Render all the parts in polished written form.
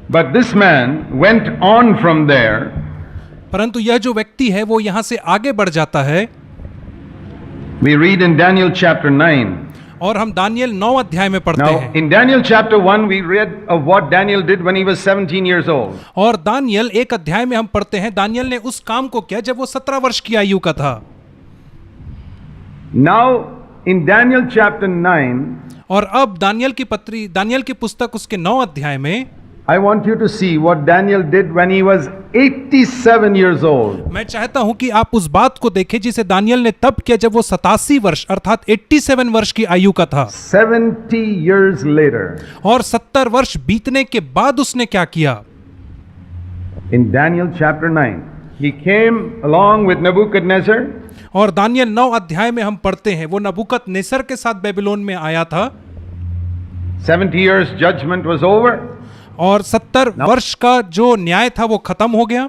But this man went on from there. परंतु यह जो व्यक्ति है वो यहाँ से आगे बढ़ जाता है। We read in Daniel chapter 9. और हम दानियल 9 अध्याय में पढ़ते Now, हैं। in Daniel chapter 1, we read of what Daniel did when he was 17 years old. और दानियल 1 अध्याय में हम पढ़ते हैं दानियल ने उस काम को किया जब वो 17 वर्ष की आयु का था। Now, in Daniel chapter 9, और अब दानियल की पुस्तक उसके 9 अध्याय में I want you to see what Daniel did when he was 87 years old. मैं चाहता हूं कि आप उस बात को देखें जिसे दानियल ने तब किया जब वो 87 वर्ष अर्थात 87 वर्ष की आयु का था। 70 years later. और 70 वर्ष बीतने के बाद उसने क्या किया? In Daniel chapter 9, he came along with Nebuchadnezzar. और दानियल 9 अध्याय में हम पढ़ते हैं वो नबूकदनेस्सर के साथ बेबीलोन में आया था। 70 years judgment was over. और 70 वर्ष का जो न्याय था वो खत्म हो गया।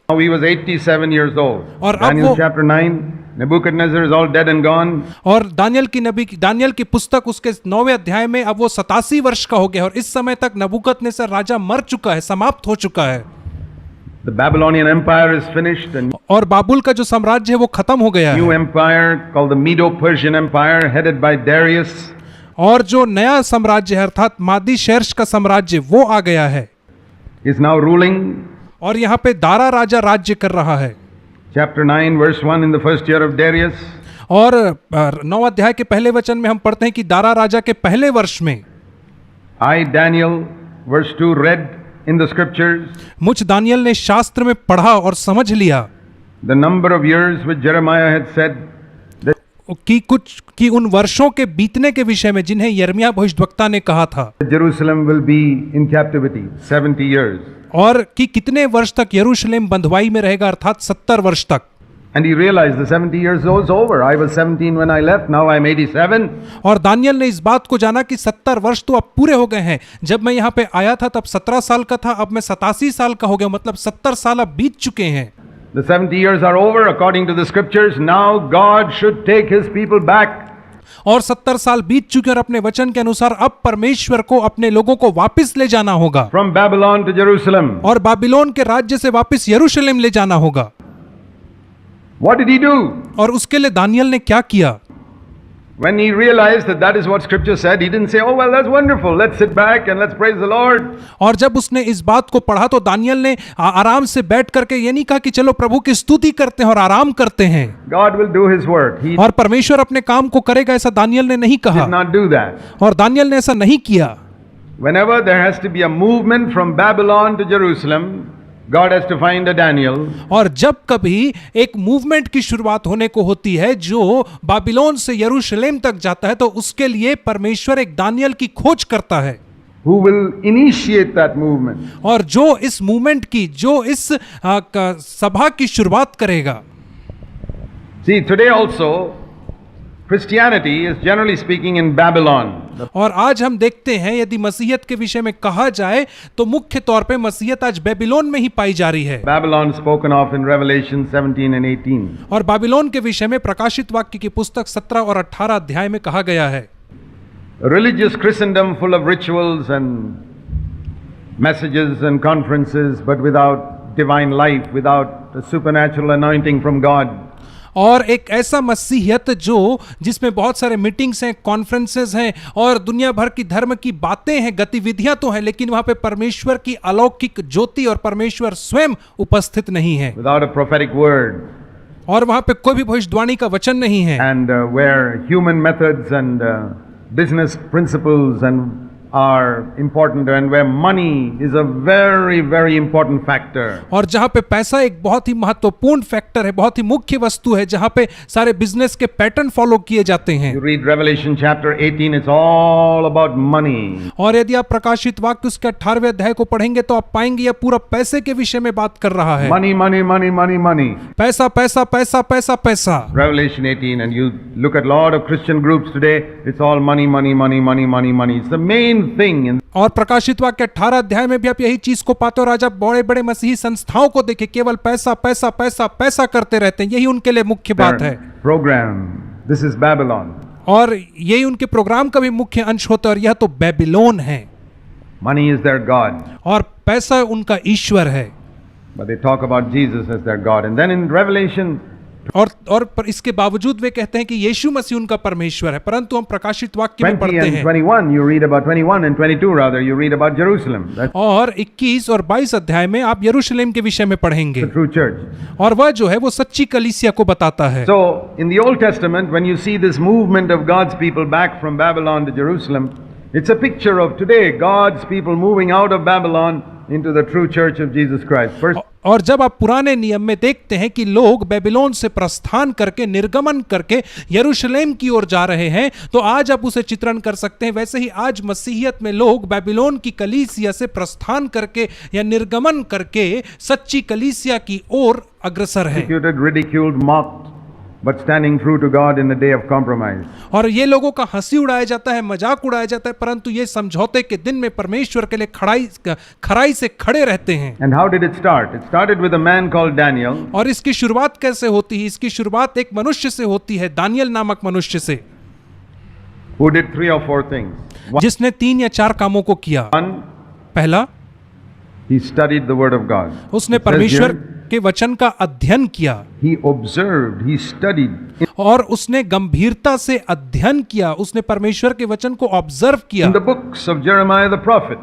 Now he was 87 years old. और अब Daniel वो chapter 9, Nebuchadnezzar is all dead and gone. और दानियल की पुस्तक उसके 9वें अध्याय में अब वो 87 वर्ष का हो गया और इस समय तक नबूकदनेस्सर राजा मर चुका है, समाप्त हो चुका है। The Babylonian empire is finished and और बाबुल का जो साम्राज्य है वो खत्म हो गया new है। empire called the Medo-Persian Empire headed by Darius और जो नया साम्राज्य है अर्थात मादी शर्ष का साम्राज्य वो आ गया है is now ruling. और यहाँ पे दारा राजा राज्य कर रहा है। Chapter 9 verse 1 in the first year of Darius. और 9 अध्याय के पहले वचन में हम पढ़ते हैं कि दारा राजा के पहले वर्ष में I, Daniel, verse 2, read in the scriptures मुझ दानियल ने शास्त्र में पढ़ा और समझ लिया the number of years which Jeremiah had said कि उन वर्षों के बीतने के विषय में जिन्हें यिर्मयाह भविष्यद्वक्ता ने कहा था that Jerusalem will be in captivity 70 years. और कि कितने वर्ष तक यरूशलेम बंधुआई में रहेगा अर्थात 70 वर्ष तक। And he realized the 70 years was over. I was 17 when I left, now I'm 87. और दानियल ने इस बात को जाना कि 70 वर्ष तो अब पूरे हो गए हैं। जब मैं यहाँ पे आया था तब 17 साल का था, अब मैं 87 साल का हो गया, मतलब 70 साल अब बीत चुके हैं। The 70 years are over according to the scriptures. Now God should take his people back. और 70 साल बीत चुके और अपने वचन के अनुसार अब परमेश्वर को अपने लोगों को वापस ले जाना होगा। From Babylon to Jerusalem. और बाबिलोन के राज्य से वापस यरूशलेम ले जाना होगा। What did he do? और उसके लिए दानियल ने क्या किया? When he realized that that is what scripture said, he didn't say, oh well, that's wonderful, let's sit back and let's praise the Lord. और जब उसने इस बात को पढ़ा तो दानियल ने आराम से बैठ करके ये नहीं कहा कि चलो प्रभु की स्तुति करते हैं और आराम करते हैं। God will do his work. He और परमेश्वर अपने काम को करेगा, ऐसा दानियल ने नहीं कहा। did not do that. और दानियल ने ऐसा नहीं किया। Whenever there has to be a movement from Babylon to Jerusalem, God has to find a Daniel. और जब कभी एक मूवमेंट की शुरुआत होने को होती है जो बाबिलोन से यरूशलेम तक जाता है तो उसके लिए परमेश्वर एक दानियल की खोज करता है Who will initiate that movement. और जो इस मूवमेंट की, जो इस सभा की शुरुआत करेगा। See, today also Christianity is generally speaking in Babylon. और आज हम देखते हैं यदि मसीहत के विषय में कहा जाए तो मुख्य तौर पे मसीहत आज बेबीलोन में ही पाई जा रही है। Babylon spoken of in Revelation 17 and 18. और बाबिलोन के विषय में प्रकाशित वाक्य की पुस्तक 17 और 18 अध्याय में कहा गया है। Religious Christendom full of rituals and messages and conferences, but without divine life, without the supernatural anointing from God. और एक ऐसा मसीहत जिसमें बहुत सारे मीटिंग्स हैं, कॉन्फ्रेंसेस हैं और दुनिया भर की धर्म की बातें हैं, गतिविधियां तो हैं, लेकिन वहां पे परमेश्वर की अलौकिक ज्योति और परमेश्वर स्वयं उपस्थित नहीं है। Without a prophetic word. और वहां पे कोई भी भविष्यवाणी का वचन नहीं है। And where human methods and business principles and are important and where money is a very very important factor. और जहां पे पैसा एक बहुत ही महत्वपूर्ण फैक्टर है, बहुत ही मुख्य वस्तु है, जहां पे सारे बिजनेस के पैटर्न फॉलो किए जाते हैं। You read Revelation chapter 18, it's all about money. और यदि आप प्रकाशित वाक्य उसके 18वें अध्याय को पढ़ेंगे तो आप पाएंगे यह पूरा पैसे के विषय में बात कर रहा है। Money, money, money, money, money. पैसा पैसा पैसा पैसा पैसा। Revelation 18, and you look at a lot of Christian groups today, it's all money, money, money, money, money, money. It's the main thing in और प्रकाशित वाक्य 18 अध्याय में भी आप यही चीज को पाते हो। राजा बड़े बड़े मसीही संस्थाओं को देखे, केवल पैसा पैसा पैसा पैसा करते रहते हैं, यही उनके लिए मुख्य बात है। program. This is Babylon. और यही उनके प्रोग्राम का भी मुख्य अंश होता है और यह तो बेबीलोन है। Money is their God. और पैसा उनका ईश्वर है। But they talk about Jesus as their God. And then in Revelation, और पर इसके बावजूद वे कहते हैं कि यीशु मसीह उनका परमेश्वर है, परंतु हम प्रकाशित वाक्य में 20 पढ़ते and हैं 21, you read about 21 and 22 rather, you read about Jerusalem. That's और 21 और 22 अध्याय में आप यरूशलेम के विषय में पढ़ेंगे the true church. और वह जो है वो सच्ची कलीसिया को बताता है। So, in the Old Testament, when you see this movement of God's people back from Babylon to Jerusalem, it's a picture of today, God's people moving out of Babylon into the true church of Jesus Christ. First, और जब आप पुराने नियम में देखते हैं कि लोग बेबीलोन से प्रस्थान करके निर्गमन करके यरूशलेम की ओर जा रहे हैं, तो आज आप उसे चित्रण कर सकते हैं। वैसे ही आज मसीहियत में लोग बेबीलोन की कलीसिया से प्रस्थान करके या निर्गमन करके सच्ची कलीसिया की ओर अग्रसर हैं। persecuted, ridiculed, mocked, but standing true to God in the day of compromise. और ये लोगों का हंसी उड़ाया जाता है, मजाक उड़ाया जाता है, परंतु ये समझौते के दिन में परमेश्वर के लिए खराई से खड़े रहते हैं। And how did it start? It started with a man called Daniel. और इसकी शुरुआत कैसे होती है? इसकी शुरुआत एक मनुष्य से होती है, दानियल नामक मनुष्य से, Who did 3 or 4 things. जिसने 3 या 4 कामों को किया। One, पहला, he studied the word of God. उसने It says परमेश्वर here, के वचन का अध्ययन किया he observed, he studied और उसने गंभीरता से अध्ययन किया। उसने परमेश्वर के वचन को ऑब्जर्व किया in the books of Jeremiah the prophet.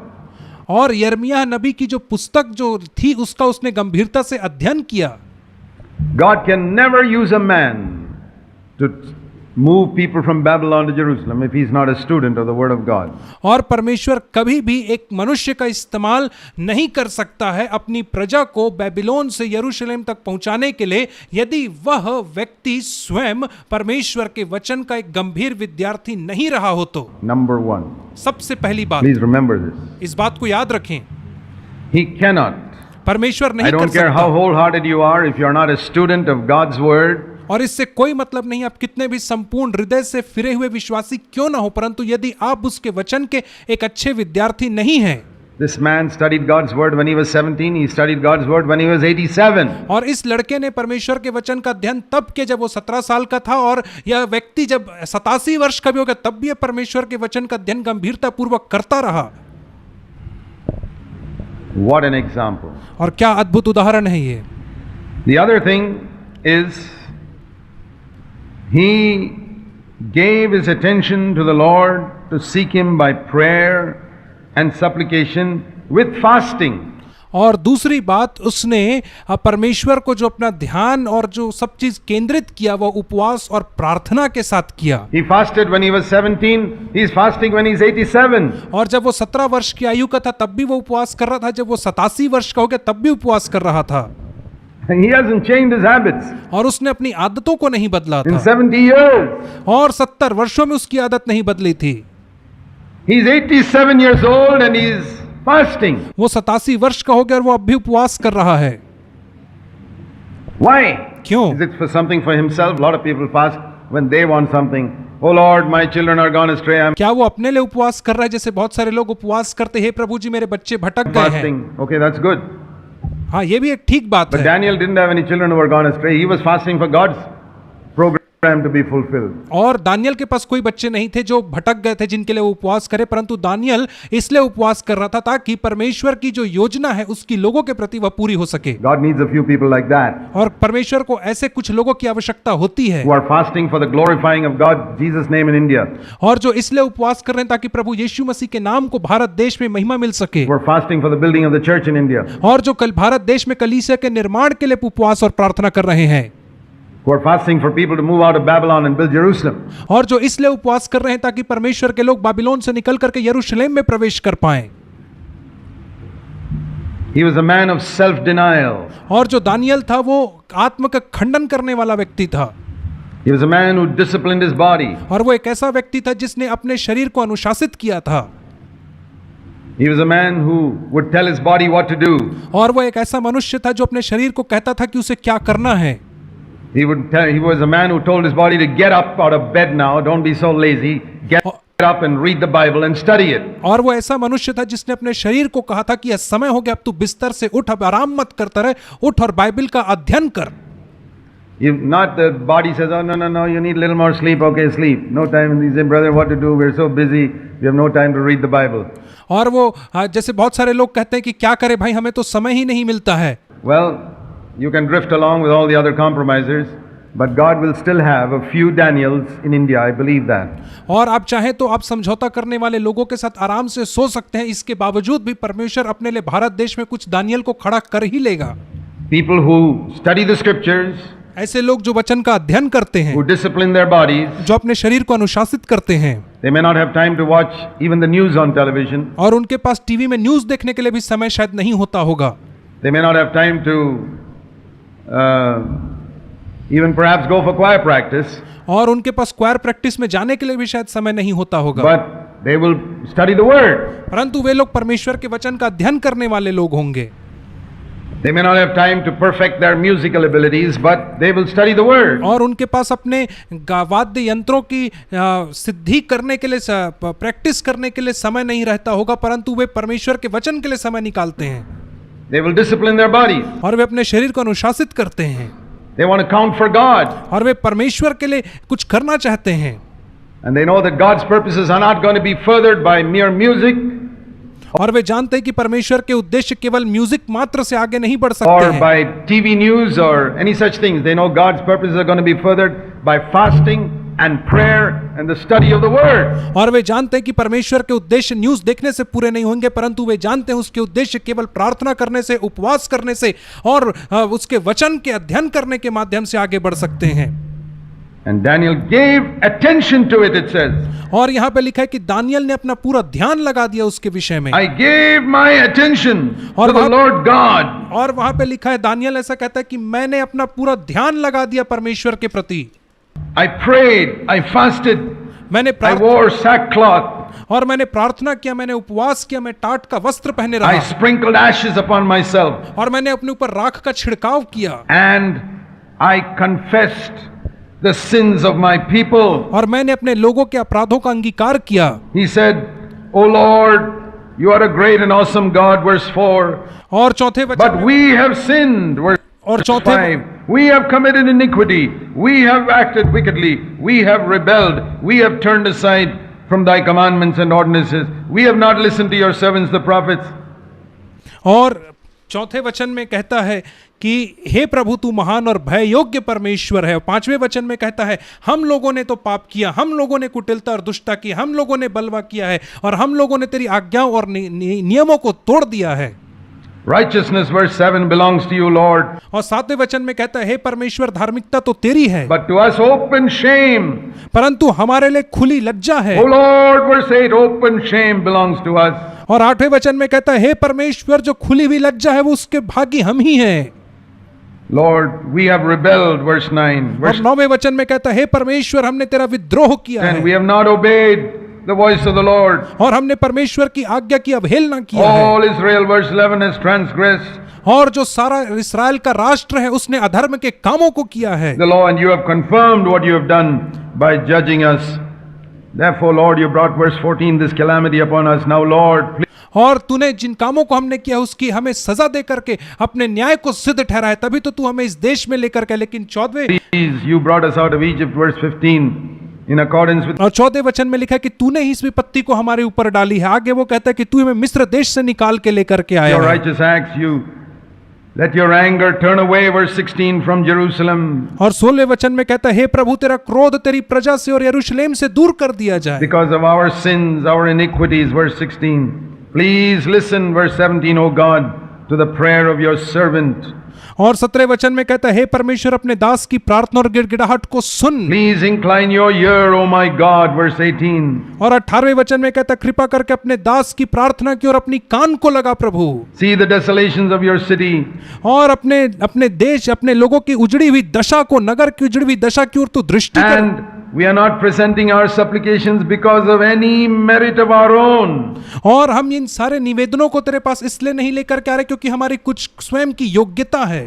और यिर्मयाह नबी की जो पुस्तक जो थी उसका उसने गंभीरता से अध्ययन किया। God can never use a man to move people from Babylon to Jerusalem if he's not a student of the word of God. और परमेश्वर कभी भी एक मनुष्य का इस्तेमाल नहीं कर सकता है अपनी प्रजा को बेबीलोन से यरूशलेम तक पहुंचाने के लिए यदि वह व्यक्ति स्वयं परमेश्वर के वचन का एक गंभीर विद्यार्थी नहीं रहा हो तो। Number 1. सबसे पहली बात, Please remember this. इस बात को याद रखें, He cannot. परमेश्वर I नहीं कर don't care how सकता। wholehearted you are, if you're not a student of God's word, और इससे कोई मतलब नहीं आप कितने भी संपूर्ण हृदय से फिरे हुए विश्वासी क्यों ना हो, परंतु यदि आप उसके वचन के एक अच्छे विद्यार्थी नहीं हैं। this man studied God's word when he was 17, he studied God's word when he was 87. और इस लड़के ने परमेश्वर के वचन का अध्ययन तब किया जब वो 17 साल का था, और यह व्यक्ति जब 87 वर्ष का भी हो गया तब भी यह परमेश्वर के वचन का अध्ययन गंभीरता पूर्वक करता रहा। What an example. और क्या अद्भुत उदाहरण है ये। The other thing is he gave his attention to the Lord to seek him by prayer and supplication with fasting. और दूसरी बात, उसने परमेश्वर को जो अपना ध्यान और जो सब चीज केंद्रित किया वह उपवास और प्रार्थना के साथ किया। He fasted when he was 17, he is fasting when he is 87. और जब वो 17 वर्ष की आयु का था तब भी वो उपवास कर रहा था, जब वो 87 वर्ष का हो गया तब भी उपवास कर रहा था। And he hasn't changed his habits. और उसने अपनी आदतों को नहीं बदला In था, 70 years, और 70 वर्षों में उसकी आदत नहीं बदली थी। he's 87 years old and he's fasting. वो 87 वर्ष का हो गया और वो अब भी उपवास कर रहा है। Why? क्यों? Is it for something for himself? A lot of people fast when they want something. Oh Lord, my children are gone astray. I'm क्या वो अपने लिए उपवास कर रहा है? जैसे बहुत सारे लोग उपवास करते हैं, हे प्रभु जी मेरे बच्चे भटक गए हैं। fasting. Okay, that's good. हाँ, ये भी एक ठीक बात But है। Daniel didn't have any children who were gone astray. He was fasting for God's program to be fulfilled. और दानियल के पास कोई बच्चे नहीं थे जो भटक गए थे जिनके लिए वो उपवास करे, परंतु दानियल इसलिए उपवास कर रहा था ताकि परमेश्वर की जो योजना है उसकी लोगों के प्रति वह पूरी हो सके। God needs a few people like that और परमेश्वर को ऐसे कुछ लोगों की आवश्यकता होती है who are fasting for the glorifying of God, Jesus' name in India. और जो इसलिए उपवास कर रहे हैं ताकि प्रभु यीशु मसीह के नाम को भारत देश में महिमा मिल सके, Who are fasting for the building of the church in India. और जो कल भारत देश में कलीसिया के निर्माण के लिए उपवास और प्रार्थना कर रहे हैं, Who are fasting for people to move out of Babylon and build Jerusalem. और जो इसलिए उपवास कर रहे हैं ताकि परमेश्वर के लोग बाबिलोन से निकल करके यरूशलेम में प्रवेश कर पाएं। He was a man of self-denial. और जो दानियल था वो आत्म का खंडन करने वाला व्यक्ति था, He was a man who disciplined his body. और वो एक ऐसा व्यक्ति था जिसने अपने शरीर को अनुशासित किया था, He was a man who would tell his body what to do. और वो एक ऐसा मनुष्य था जो अपने शरीर को कहता था कि उसे क्या करना है। He was a man who told his body to get up out of bed now, don't be so lazy, get up and read the Bible and study it. और वो ऐसा मनुष्य था जिसने अपने शरीर को कहा था कि यह समय हो गया, अब तू बिस्तर से उठ, अब आराम मत करता रहे, उठ और बाइबल का अध्ययन कर। Not the body says, oh no, you need a little more sleep, okay, sleep. No time, and he said, brother, what to do, we're so busy, we have no time to read the Bible. और वो जैसे बहुत सारे लोग कहते हैं कि क्या करें भाई, हमें तो समय ही नहीं मिलता है। Well, you can drift along with all the other compromisers, but God will still have a few Daniels in India, I believe that. और आप चाहें तो आप समझौता करने वाले लोगों के साथ आराम से सो सकते हैं, इसके बावजूद भी परमेश्वर अपने लिए भारत देश में कुछ दानियल को खड़ा कर ही लेगा। People who study the scriptures, ऐसे लोग जो वचन का अध्ययन करते हैं, who discipline their bodies, जो अपने शरीर को अनुशासित करते हैं, they may not have time to watch even the news on television. और उनके पास टीवी में न्यूज़ देखने के लिए भी समय शायद नहीं होता होगा। They may not have time to even perhaps go for choir practice, और उनके पास क्वायर प्रैक्टिस में जाने के लिए भी शायद समय नहीं होता होगा, but they will study the word. परंतु वे लोग परमेश्वर के वचन का अध्ययन करने वाले लोग होंगे। They may not have time to perfect their musical abilities, but they will study the word. और उनके पास अपने वाद्य यंत्रों की सिद्धि करने के लिए, प्रैक्टिस करने के लिए समय नहीं रहता होगा, परंतु वे परमेश्वर के वचन के लिए समय निकालते हैं। They will discipline their bodies. और वे अपने शरीर को अनुशासित करते हैं। They want to count for God. और वे परमेश्वर के लिए कुछ करना चाहते हैं। And they know that God's purposes are not going to be furthered by mere music और वे जानते हैं कि परमेश्वर के उद्देश्य केवल म्यूजिक मात्र से आगे नहीं बढ़ सकते or हैं, by TV news or any such things. They know God's purposes are going to be furthered by fasting and prayer and the study of the word. और वे जानते हैं कि परमेश्वर के उद्देश्य न्यूज देखने से पूरे नहीं होंगे, परंतु वे जानते हैं उसके उद्देश्य केवल प्रार्थना करने से, उपवास करने से और उसके वचन के अध्ययन करने के माध्यम से आगे बढ़ सकते हैं। And Daniel gave attention to it, it says. और यहाँ पे लिखा है कि दानियल ने अपना पूरा ध्यान लगा दिया उसके विषय में। I gave my attention और to the Lord God. और वहां पे लिखा है, दानियल ऐसा कहता है कि मैंने अपना पूरा ध्यान लगा दिया परमेश्वर के प्रति। I prayed, I fasted, मैंने I wore sackcloth, और मैंने प्रार्थना किया, मैंने उपवास किया, मैं टाट का वस्त्र पहने I रहा sprinkled ashes upon myself, और मैंने अपने ऊपर राख का छिड़काव किया and I confessed the sins of my people. और मैंने अपने लोगों के अपराधों का अंगीकार किया। He said, O Lord, you are a great and awesome God, verse 4. और चौथे वचन But we have sinned, verse और चौथे 5. We have committed iniquity. We have acted wickedly. We have rebelled. We have turned aside from thy commandments and ordinances. We have not listened to your servants, the prophets. और चौथे वचन में कहता है कि हे प्रभु तू महान और भय योग्य परमेश्वर है। और पांचवें वचन में कहता है, हम लोगों ने तो पाप किया, हम लोगों ने कुटिलता और दुष्टता की, हम लोगों ने बलवा किया है और हम लोगों ने तेरी आज्ञाओं और नियमों को तोड़ दिया है। Righteousness, verse 7, belongs to you, Lord. और सातवें वचन में कहता है, हे परमेश्वर धार्मिकता तो तेरी है, But to us open shame. परंतु हमारे लिए खुली लज्जा है। O Lord, verse 8, open shame belongs to us. और आठवें वचन में कहता है, हे परमेश्वर जो खुली हुई लज्जा है वो उसके भागी हम ही हैं। Lord, we have rebelled, verse 9. और नौवें वचन में कहता है, हे परमेश्वर हमने तेरा विद्रोह किया And we है have not obeyed the voice of the Lord. और हमने परमेश्वर की आज्ञा की अवहेलना किया है। All Israel, verse 11, has transgressed और जो सारा इस्राएल का राष्ट्र है उसने अधर्म के कामों को किया है। the law, and you have confirmed what you have done by judging us. Therefore, Lord, you brought, verse 14, this calamity upon us. Now, Lord, please. और तूने जिन कामों को हमने किया उसकी हमें सजा दे करके अपने न्याय को सिद्ध ठहराया, तभी तो तू हमें इस देश में लेकर के। लेकिन 14वें Please, you brought us out of Egypt, verse 15, in accordance with और 14वें वचन में लिखा है कि तूने ही इस विपत्ति को हमारे ऊपर डाली है। आगे वो कहता है कि तू हमें मिस्र देश से निकाल के लेकर के आया your है। righteous acts. You let your anger turn away, verse 16, from Jerusalem, और 16वें वचन में कहता है, हे प्रभु तेरा क्रोध तेरी प्रजा से और यरूशलेम से दूर कर दिया जाए because of our sins, our iniquities, verse 16. Please listen, verse 17, O God, to the prayer of your servant. और 17वें वचन में कहता है, हे परमेश्वर अपने दास की प्रार्थना और गिड़गिड़ाहट को सुन। Please incline your ear, O my God, verse 18. और 18वें वचन में कहता है, कृपा करके अपने दास की प्रार्थना की और अपनी कान को लगा प्रभु। See the desolations of your city. और अपने देश, अपने लोगों की उजड़ी हुई दशा को, नगर की उजड़ी हुई दशा की ओर तू दृष्टि कर। And we are not presenting our supplications because of any merit of our own. और हम इन सारे निवेदनों को तेरे पास इसलिए नहीं लेकर के आ रहे क्योंकि हमारी कुछ स्वयं की योग्यता है,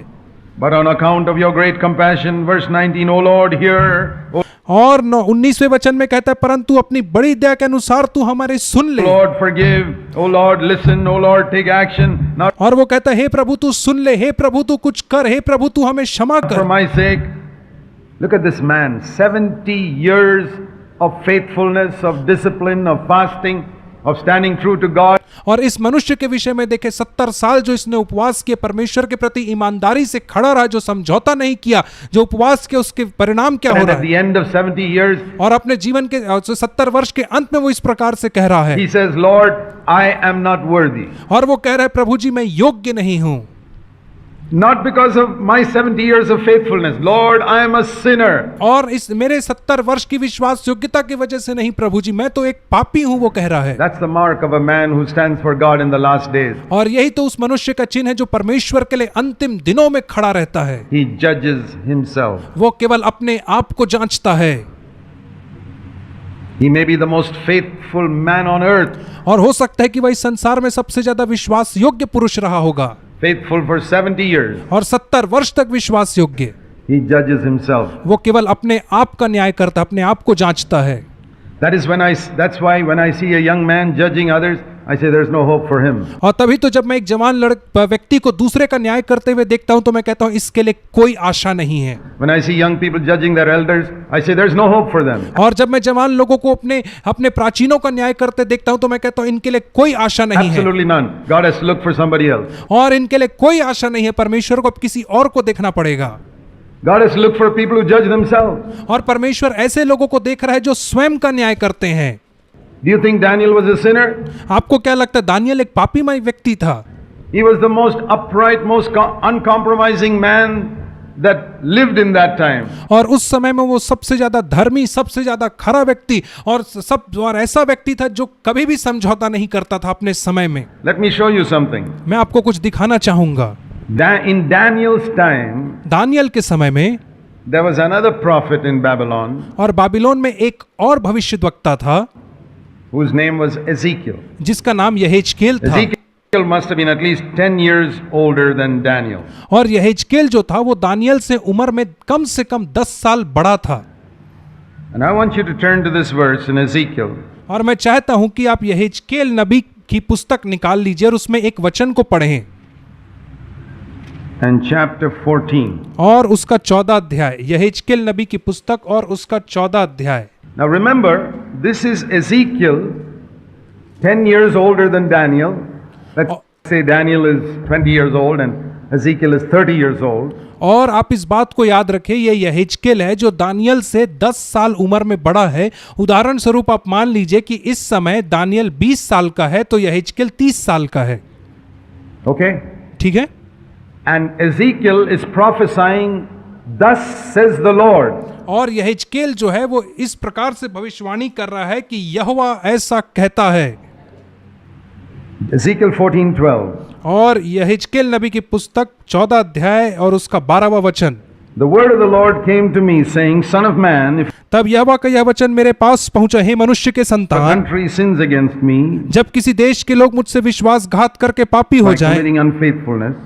But on account of your great compassion, verse 19, O Lord, hear. O और 19वें वचन में कहता है, परंतु अपनी बड़ी दया के अनुसार तू हमारे सुन ले। Lord, forgive. O Lord, listen. O Lord, take action. Not और वो कहता है, हे प्रभु तू सुन ले, हे प्रभु तू कुछ कर, हे प्रभु तू हमें क्षमा for कर। my sake. Look at this man, 70 years of faithfulness, of discipline, of fasting, of standing true to God, और इस मनुष्य के विषय में देखें 70 साल जो इसने उपवास किए, परमेश्वर के प्रति ईमानदारी से खड़ा रहा, जो समझौता नहीं किया, जो उपवास के उसके परिणाम क्या हो and रहा at है। the end of 70 years, और अपने जीवन के 70 वर्ष के अंत में वो इस प्रकार से कह रहा है, he says, Lord, I am not worthy. और वो कह रहा है प्रभु जी मैं योग्य नहीं हूं, Not because of my 70 years of faithfulness. Lord, I am a sinner. और इस मेरे 70 वर्ष की विश्वास योग्यता की वजह से नहीं प्रभु जी, मैं तो एक पापी हूं, वो कह रहा है। That's the mark of a man who stands for God in the last days. और यही तो उस मनुष्य का चिन्ह है जो परमेश्वर के लिए अंतिम दिनों में खड़ा रहता है। He judges himself. वो केवल अपने आप को जांचता है। He may be the most faithful man on earth, और हो सकता है कि वह इस संसार में सबसे ज्यादा विश्वास योग्य पुरुष रहा होगा, faithful for 70 years. और 70 वर्ष तक विश्वास योग्य। He judges himself. वो केवल अपने आप का न्याय करता, अपने आप को जांचता है। That's why when I see a young man judging others, I say there's no hope for him. और तभी तो जब मैं एक जवान व्यक्ति को दूसरे का न्याय करते हुए देखता हूं तो मैं कहता हूं इसके लिए कोई आशा नहीं है। When I see young people judging their elders, I say there's no hope for them. और जब मैं जवान लोगों को अपने प्राचीनों का न्याय करते देखता हूं तो मैं कहता हूं इनके लिए कोई आशा नहीं है, Absolutely none. God has to look for somebody else. और इनके लिए कोई आशा नहीं है, परमेश्वर को अब किसी और को देखना पड़ेगा। God has to look for people who judge themselves. और परमेश्वर ऐसे लोगों को देख रहा है जो स्वयं का न्याय करते हैं। Do you think Daniel was a sinner? आपको क्या लगता है दानियल एक पापीमय व्यक्ति था? He was the most upright, most uncompromising man that lived in that time. और उस समय में वो सबसे ज्यादा धर्मी, सबसे ज्यादा खरा व्यक्ति और ऐसा व्यक्ति था जो कभी भी समझौता नहीं करता था अपने समय में। Let me show you something. मैं आपको कुछ दिखाना चाहूंगा। In Daniel's time, दानियल के समय में there was another prophet in Babylon और बाबिलोन में एक और भविष्यद्वक्ता था whose name was Ezekiel. जिसका नाम यहेजकेल था। Ezekiel must have been at least 10 years older than Daniel. और यहेजकेल जो था वो दानियल से उम्र में कम से कम 10 साल बड़ा था। And I want you to turn to this verse in Ezekiel. और मैं चाहता हूं कि आप यहेजकेल नबी की पुस्तक निकाल लीजिए और उसमें एक वचन को पढ़ें। And chapter 14. और उसका 14 अध्याय, यहेजकेल नबी की पुस्तक और उसका 14 अध्याय। Now remember, this is Ezekiel, 10 years older than Daniel. Let's say Daniel is 20 years old and Ezekiel is 30 years old. और आप इस बात को याद रखें, ये यहेजकेल है जो दानियल से 10 साल उम्र में बड़ा है। उदाहरण स्वरूप आप मान लीजिए कि इस समय दानियल 20 साल का है तो यहेजकेल 30 साल का है। Okay? ठीक है? And Ezekiel is prophesying, thus says the Lord. और यहेजकेल जो है वो इस प्रकार से भविष्यवाणी कर रहा है कि यहोवा ऐसा कहता है। Ezekiel 14:12. और यहेजकेल नबी की पुस्तक 14 अध्याय और उसका 12वां वचन। The word of the Lord came to me, saying, Son of man, if तब यहोवा का यह वचन मेरे पास पहुंचा, हे मनुष्य के a संतान, country sins against me जब किसी देश के लोग मुझसे विश्वासघात करके पापी हो by जाएं, committing unfaithfulness,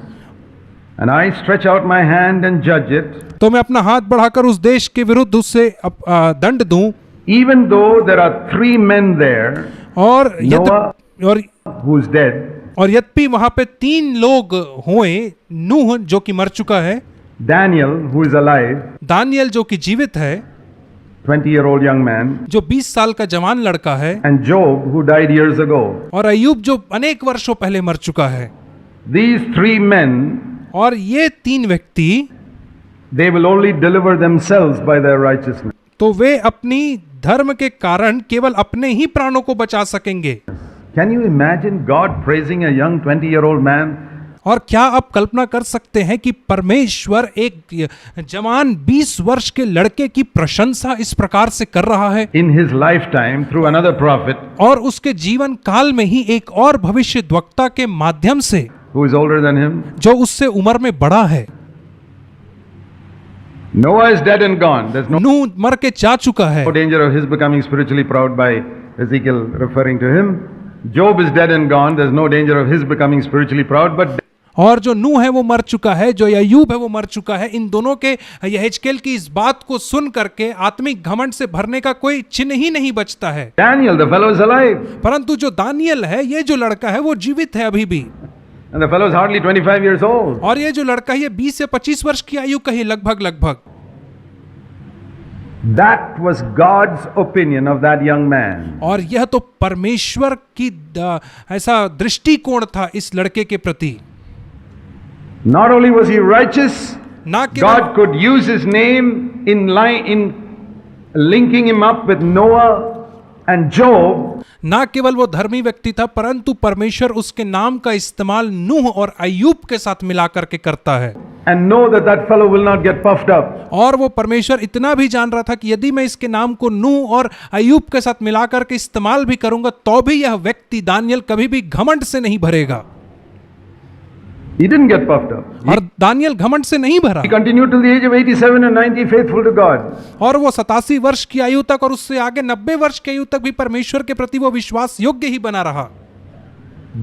and I stretch out my hand and judge it, तो मैं अपना हाथ बढ़ाकर उस देश के विरुद्ध उससे दंड दूं, even though there are 3 men there, और Noah who's dead, और यद्यपि वहां पे 3 लोग हुए, नूह जो कि मर चुका है, Daniel who is alive, Daniel जो कि जीवित है, 20-year-old young man, जो 20 साल का जवान लड़का है, and Job who died years ago. और अय्यूब जो अनेक वर्षों पहले मर चुका है। These 3 men, और ये 3 व्यक्ति, they will only deliver themselves by their righteousness. तो वे अपनी धर्म के कारण केवल अपने ही प्राणों को बचा सकेंगे। Can you imagine God praising a young 20-year-old man? और क्या आप कल्पना कर सकते हैं कि परमेश्वर एक जवान 20 वर्ष के लड़के की प्रशंसा इस प्रकार से कर रहा है? In his lifetime, through another prophet और उसके जीवन काल में ही एक और भविष्यद्वक्ता के माध्यम से, who is older than him. जो उससे उम्र में बड़ा है। Noah is dead and gone. There's no नूह मर के जा चुका है, danger of his becoming spiritually proud by Ezekiel referring to him. Job is dead and gone. There's no danger of his becoming spiritually proud, but और जो नूह है वो मर चुका है, जो अय्यूब है वो मर चुका है। इन दोनों के यहेजकेल की इस बात को सुन करके आत्मिक घमंड से भरने का कोई चिन्ह ही नहीं बचता है। Daniel, the fellow is alive. परंतु जो दानियल है, ये जो लड़का है वो जीवित है अभी भी, And the fellow is hardly 25 years old. और ये जो लड़का है ये 20 से 25 वर्ष की आयु का ही लगभग। That was God's opinion of that young man. और यह तो परमेश्वर की ऐसा दृष्टिकोण था इस लड़के के प्रति। Not only was he righteous, ना केवल God could use his name in linking him up with Noah and Job. ना केवल वो धर्मी व्यक्ति था, परंतु परमेश्वर उसके नाम का इस्तेमाल नूह और अय्यूब के साथ मिलाकर के करता है। And know that fellow will not get puffed up. और वो परमेश्वर इतना भी जान रहा था कि यदि मैं इसके नाम को नूह और अय्यूब के साथ मिलाकर के इस्तेमाल भी करूंगा तो भी यह व्यक्ति दानियल कभी भी घमंड से नहीं भरेगा। He didn't get puffed up. और दानियल घमंड से नहीं भरा। He continued till the age of 87 and 90 faithful to God. और वो 87 वर्ष की आयु तक और उससे आगे 90 वर्ष की आयु तक भी परमेश्वर के प्रति वो विश्वास योग्य ही बना रहा।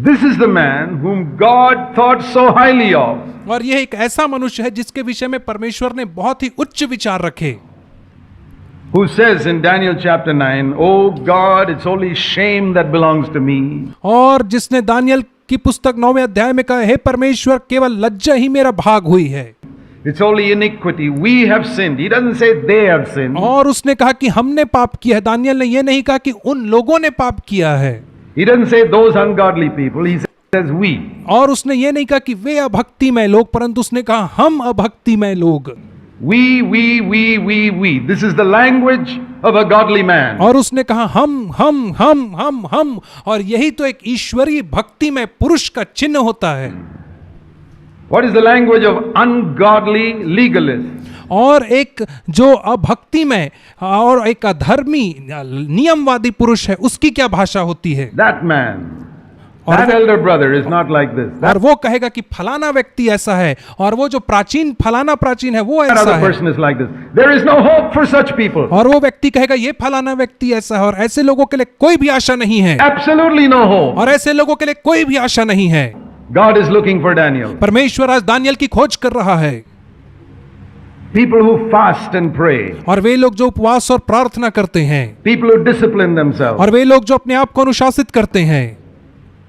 This is the man whom God thought so highly of. और यह एक ऐसा मनुष्य है जिसके विषय में परमेश्वर ने बहुत ही उच्च विचार रखे। Who says in Daniel chapter 9, "Oh God, it's only shame that belongs to me." और जिसने दानियल की पुस्तक 9वें अध्याय में कहा, हे परमेश्वर केवल लज्जा ही मेरा भाग हुई है। It's only iniquity. We have sinned. He doesn't say they have sinned. और उसने कहा कि हमने पाप किया है। दानियल ने यह नहीं कहा कि उन लोगों ने पाप किया है। He doesn't say those ungodly people. He says we. और उसने ये नहीं कहा कि वे अभक्तिमय लोग, परंतु उसने कहा हम अभक्तिमय लोग। We. This is the language of a godly man. और उसने कहा हम, और यही तो एक ईश्वरीय भक्तिमय पुरुष का चिन्ह होता है। What is the language of ungodly legalists? और एक जो अभक्तिमय और एक अधर्मी नियमवादी पुरुष है, उसकी क्या भाषा होती है? That man, और that elder brother is not like this. और वो कहेगा कि फलाना व्यक्ति ऐसा है, और वो जो फलाना प्राचीन है वो That ऐसा other है। person is like this. There is no hope for such people. और वो व्यक्ति कहेगा ये फलाना व्यक्ति ऐसा है, और ऐसे लोगों के लिए कोई भी आशा नहीं है। Absolutely no hope. और ऐसे लोगों के लिए कोई भी आशा नहीं है। God is looking for Daniel. परमेश्वर आज दानियल की खोज कर रहा है। People who fast and pray. और वे लोग जो उपवास और प्रार्थना करते हैं। People who discipline themselves. और वे लोग जो अपने आप को अनुशासित करते हैं।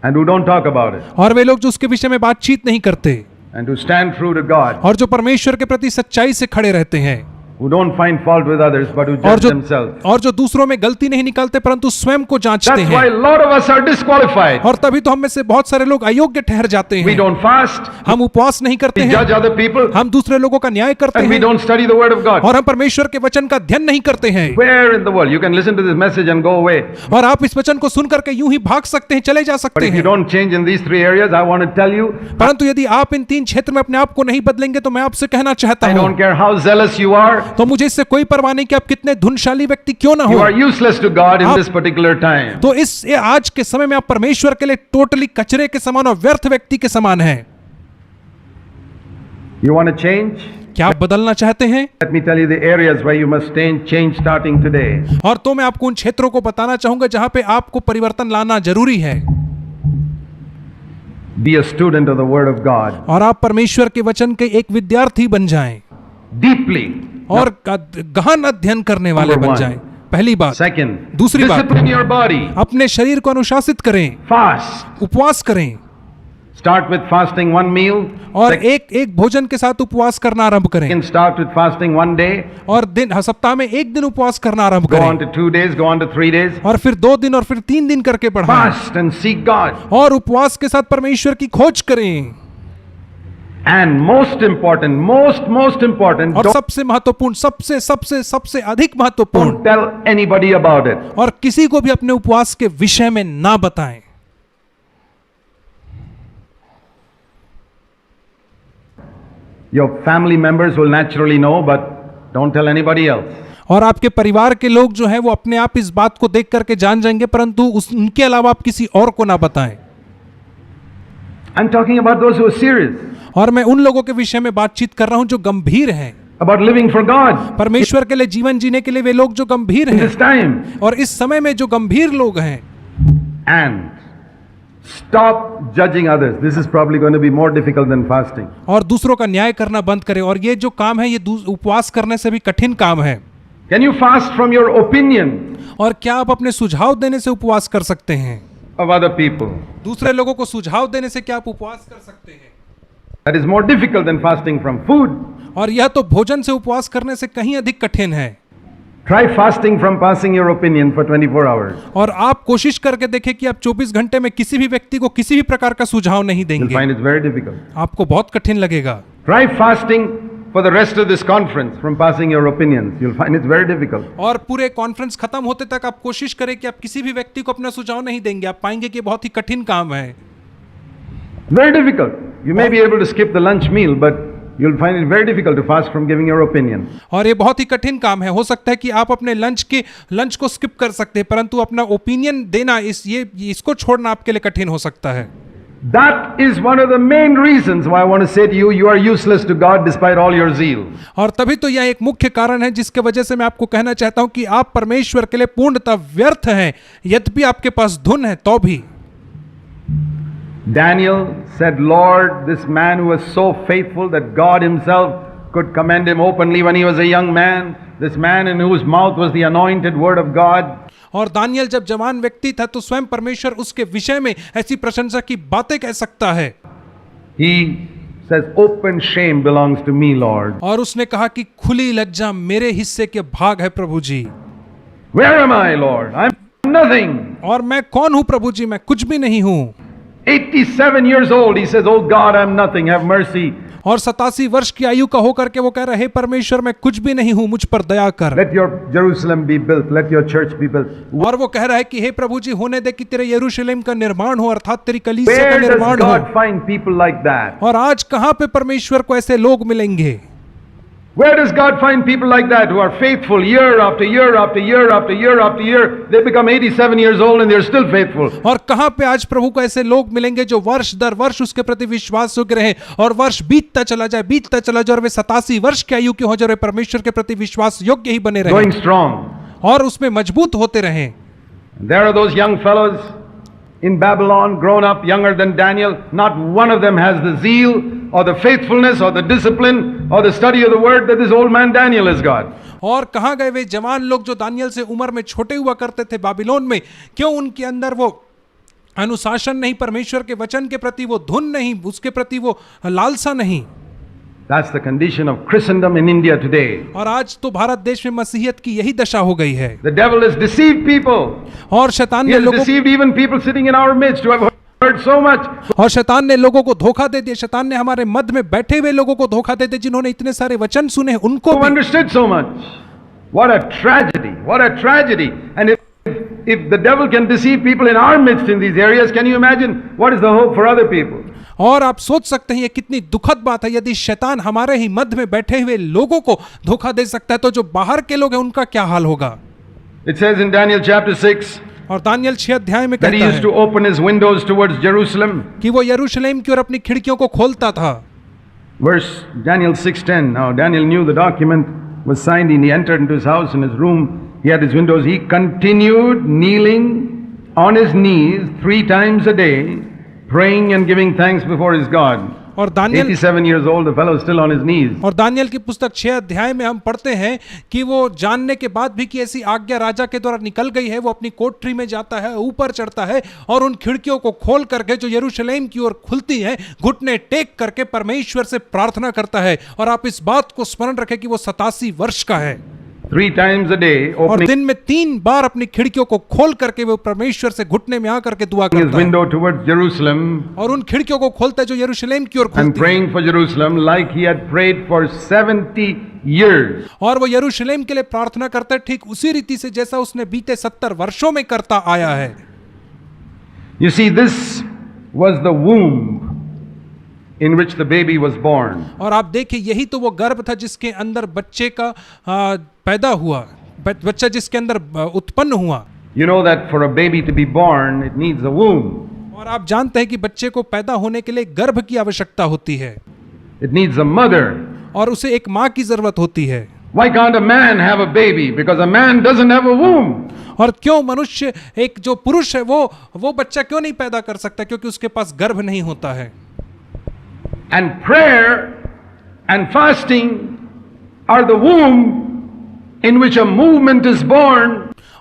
And who don't talk about it. और वे लोग जो उसके विषय में बातचीत नहीं करते। And who stand true to God. और जो परमेश्वर के प्रति सच्चाई से खड़े रहते हैं। Who don't find fault with others but who judge themselves. और जो दूसरों में गलती नहीं निकालते परंतु स्वयं को जांचते That's why हैं। a lot of us are disqualified. और तभी तो हम में से बहुत सारे लोग अयोग्य ठहर जाते We हैं। don't fast. हम उपवास नहीं करते We हैं, judge other people. हम दूसरे लोगों का न्याय करते And we हैं, don't study the word of God. और हम परमेश्वर के वचन का अध्ययन नहीं करते हैं। Where in the world? You can listen to this message and go away. और आप इस वचन को सुन करके यूं ही भाग सकते हैं, चले जा But सकते if you हैं। don't change in these three areas, I want to tell you, परंतु यदि आप इन 3 क्षेत्र में अपने आप को नहीं बदलेंगे तो मैं आपसे कहना चाहता I हूं, don't care how zealous you are, तो मुझे इससे कोई परवाह नहीं कि आप कितने धुनशाली व्यक्ति क्यों ना you हो। are useless to God in आप- this particular time. तो इस आज के समय में आप परमेश्वर के लिए टोटली कचरे के समान और व्यर्थ व्यक्ति के समान हैं। You want to change? क्या आप बदलना चाहते हैं? Let me tell you the areas where you must change starting today. और तो मैं आपको उन क्षेत्रों को बताना चाहूंगा जहां पे आपको परिवर्तन लाना जरूरी है। Be a student of the Word of God. और आप परमेश्वर के वचन के एक विद्यार्थी बन जाएं Deeply. और गहन अध्ययन करने वाले Number बन one. जाएं। पहली बात। Second, दूसरी बात, discipline your body. अपने शरीर को अनुशासित करें, Fast. उपवास करें, Start with fasting one meal. और एक भोजन के साथ उपवास करना आरंभ करें, Second, start with fasting one day. और सप्ताह में एक दिन उपवास करना आरंभ Go on करें, to 2 days, go on to 3 days. और फिर 2 दिन और फिर 3 दिन करके बढ़ाएं, Fast and seek God. और उपवास के साथ परमेश्वर की खोज करें। And most important, most important, और सबसे महत्वपूर्ण, सबसे अधिक महत्वपूर्ण, don't tell anybody about it. और किसी को भी अपने उपवास के विषय में ना बताएं। Your family members will naturally know, but don't tell anybody else. और आपके परिवार के लोग जो हैं वो अपने आप इस बात को देख करके जान जाएंगे, परंतु उनके अलावा आप किसी और को ना बताएं। I'm talking about those who are serious और मैं उन लोगों के विषय में बातचीत कर रहा हूं जो गंभीर हैं, about living for God परमेश्वर के लिए जीवन जीने के लिए वे लोग जो गंभीर in हैं, this time. और इस समय में जो गंभीर लोग हैं। And stop judging others. This is probably going to be more difficult than fasting. और दूसरों का न्याय करना बंद करें, और ये जो काम है ये उपवास करने से भी कठिन काम है। Can you fast from your opinion और क्या आप अपने सुझाव देने से उपवास कर सकते हैं? of other people? दूसरे लोगों को सुझाव देने से क्या आप उपवास कर सकते हैं? That is more difficult than fasting from food. और यह तो भोजन से उपवास करने से कहीं अधिक कठिन है। Try fasting from passing your opinion for 24 hours. और आप कोशिश करके देखें कि आप 24 घंटे में किसी भी व्यक्ति को किसी भी प्रकार का सुझाव नहीं You'll देंगे, find it's very difficult. आपको बहुत कठिन लगेगा। Try fasting for the rest of this conference from passing your opinions. You'll find it's very difficult. और पूरे कॉन्फ्रेंस खत्म होते तक आप कोशिश करें कि आप किसी भी व्यक्ति को अपना सुझाव नहीं देंगे, आप पाएंगे कि बहुत ही कठिन काम है। Very difficult. You may be able to skip the lunch meal, but you'll find it very difficult to fast from giving your opinion. और ये बहुत ही कठिन काम है। हो सकता है कि आप अपने लंच को स्किप कर सकते हैं, परंतु अपना ओपिनियन देना इसको छोड़ना आपके लिए कठिन हो सकता है। That is one of the main reasons why I want to say to you, you are useless to God despite all your zeal. और तभी तो यह एक मुख्य कारण है जिसके वजह से मैं आपको कहना चाहता हूं कि आप परमेश्वर के लिए पूर्णतः व्यर्थ हैं, यद्यपि आपके पास धन है तो भी। Daniel said, Lord, this man who was so faithful that God himself could commend him openly when he was a young man, this man in whose mouth was the anointed word of God. और Daniel जब जवान व्यक्ति था तो स्वयं परमेश्वर उसके विषय में ऐसी प्रशंसा की बातें कह सकता है। He says, open shame belongs to me, Lord. और उसने कहा कि खुली लज्जा मेरे हिस्से के भाग है प्रभु जी। Where am I, Lord? I'm nothing. और मैं कौन हूं प्रभु जी, मैं कुछ भी नहीं हूं। 87 years old, he says, oh God, I'm nothing, have mercy. और 87 वर्ष की आयु का होकर के वो कह रहे, हे परमेश्वर मैं कुछ भी नहीं हूं, मुझ पर दया कर। Let your Jerusalem be built, let your church be built. और वो कह रहा है कि हे प्रभु जी होने दे कि तेरे यरूशलेम का निर्माण हो, अर्थात तेरी कलीसिया का Where does निर्माण हो। God find people like that? और आज कहां पे परमेश्वर को ऐसे लोग मिलेंगे? Where does God find people like that who are faithful year after year after year after year after year? They become 87 years old and they're still faithful. और कहां पे आज प्रभु को ऐसे लोग मिलेंगे जो वर्ष दर वर्ष उसके प्रति विश्वास योग्य रहे, और वर्ष बीतता चला जाए और वे 87 वर्ष की आयु के हो जाए, परमेश्वर के प्रति विश्वास योग्य ही बने रहे Going strong. और उसमें मजबूत होते रहे। There are those young fellows in Babylon, grown up younger than Daniel. Not one of them has the zeal or the faithfulness or the discipline or the study of the word that this old man Daniel has got. और कहां गए वे जवान लोग जो Daniel से उम्र में छोटे हुआ करते थे बाबिलोन में? क्यों उनके अंदर वो अनुशासन नहीं, परमेश्वर के वचन के प्रति वो धुन नहीं, उसके प्रति वो लालसा नहीं? That's the condition of Christendom in India today. और आज तो भारत देश में मसीहियत की यही दशा हो गई है। The devil has deceived people. और शैतान He ने has लोगों deceived even people sitting in our midst who have heard so much. और शैतान ने लोगों को धोखा दे दिया। शैतान ने हमारे मध्य में बैठे हुए लोगों को धोखा दे दिया, जिन्होंने इतने सारे वचन सुने उनको Who भी। understood so much. What a tragedy. What a tragedy. And if the devil can deceive people in our midst in these areas, can you imagine what is the hope for other people? और आप सोच सकते हैं ये कितनी दुखद बात है, यदि शैतान हमारे ही मध्य में बैठे हुए लोगों को धोखा दे सकता है तो जो बाहर के लोग हैं उनका क्या हाल होगा? It says in Daniel chapter 6 और दानियल 6 अध्याय में that he कहता used to है open his windows towards Jerusalem. कि वो यरूशलेम की ओर अपनी खिड़कियों को खोलता था। Verse Daniel 6:10. Now Daniel knew the document was signed and he entered into his house, in his room he had his windows. He continued kneeling on his knees 3 times a day, praying and giving thanks before his God. और Daniel 87 years old, the fellow is still on his knees. और Daniel की पुस्तक 6 अध्याय में हम पढ़ते हैं कि वो जानने के बाद भी कि ऐसी आज्ञा राजा के द्वारा निकल गई है, वो अपनी कोठरी में जाता है, ऊपर चढ़ता है और उन खिड़कियों को खोल करके जो यरूशलेम की ओर खुलती है, घुटने टेक करके परमेश्वर से प्रार्थना करता है। और आप इस बात को स्मरण रखें कि वो 87 वर्ष का है 3 times a day, और opening दिन में 3 बार अपनी खिड़कियों को खोल करके वो परमेश्वर से घुटने में आकर के दुआ his करता है window towards Jerusalem और उन खिड़कियों को खोलता है जो यरूशलेम की ओर and खुलती है। praying for Jerusalem like he had prayed for 70 years. और वो यरूशलेम के लिए प्रार्थना करता है ठीक उसी रीति से जैसा उसने बीते 70 वर्षों में करता आया है। You see, this was the womb in which the baby was born. और आप देखिए यही तो वो गर्भ था जिसके अंदर बच्चे का पैदा हुआ, बच्चा जिसके अंदर उत्पन्न हुआ। You know that for a baby to be born, it needs a womb. और आप जानते हैं कि बच्चे को पैदा होने के लिए गर्भ की आवश्यकता होती है It needs a mother. और उसे एक माँ की जरूरत होती है। Why can't a man have a baby? Because a man doesn't have a womb. और क्यों मनुष्य, एक जो पुरुष है वो बच्चा क्यों नहीं पैदा कर सकता? क्योंकि उसके पास गर्भ नहीं होता है। And prayer and fasting are the womb in which a movement is born.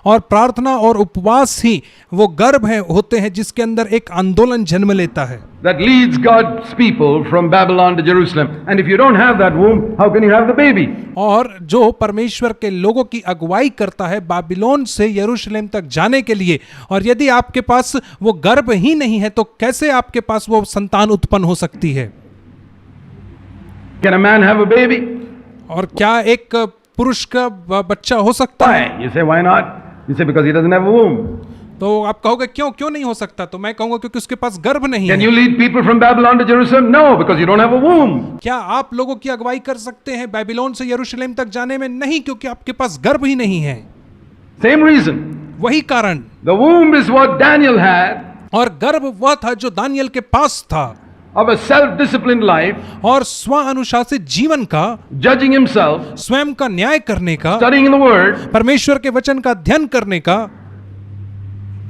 और प्रार्थना और उपवास ही वो गर्भ है होते हैं जिसके अंदर एक आंदोलन जन्म लेता है, that leads God's people from Babylon to Jerusalem. And if you don't have that womb, how can you have the baby? और जो परमेश्वर के लोगों की अगुवाई करता है बाबिलोन से यरूशलेम तक जाने के लिए, और यदि आपके पास वो गर्भ ही नहीं है तो कैसे आपके पास वो संतान उत्पन्न हो सकती है? Can a man have a baby? और क्या एक पुरुष का बच्चा हो सकता है? Why? You say, why not? You say, because he doesn't have a womb. तो आप कहोगे क्यों नहीं हो सकता? तो मैं कहूंगा क्योंकि उसके पास गर्भ नहीं Can है। you lead people from Babylon to Jerusalem? No, because you don't have a womb. क्या आप लोगों की अगुवाई कर सकते हैं बाबिलोन से यरूशलेम तक जाने में? नहीं, क्योंकि आपके पास गर्भ ही नहीं है। Same reason. वही कारण। The womb is what Daniel had और गर्भ वह था जो दानियल के पास था, of a self-disciplined life, और स्व अनुशासित जीवन का, judging himself, स्वयं का न्याय करने का, studying in the Word, परमेश्वर के वचन का अध्ययन करने का,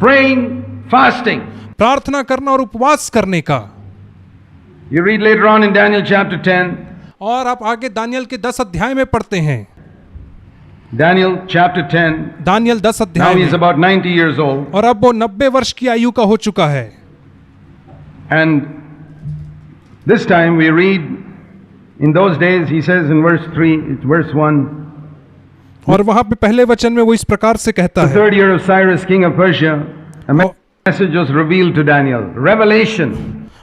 praying, fasting. प्रार्थना करना और उपवास करने का। You read later on in Daniel chapter 10, और आप आगे दानियल के 10 अध्याय में पढ़ते हैं। Daniel chapter 10, दानियल 10 now अध्याय he's में, about 90 years old, और अब वो 90 वर्ष की आयु का हो चुका है। and this time we read, in those days, he says in verse 3, it's verse 1, और वहां पे पहले वचन में वो इस प्रकार से कहता the है, third year of Cyrus, king of Persia, a message was revealed to Daniel. Revelation.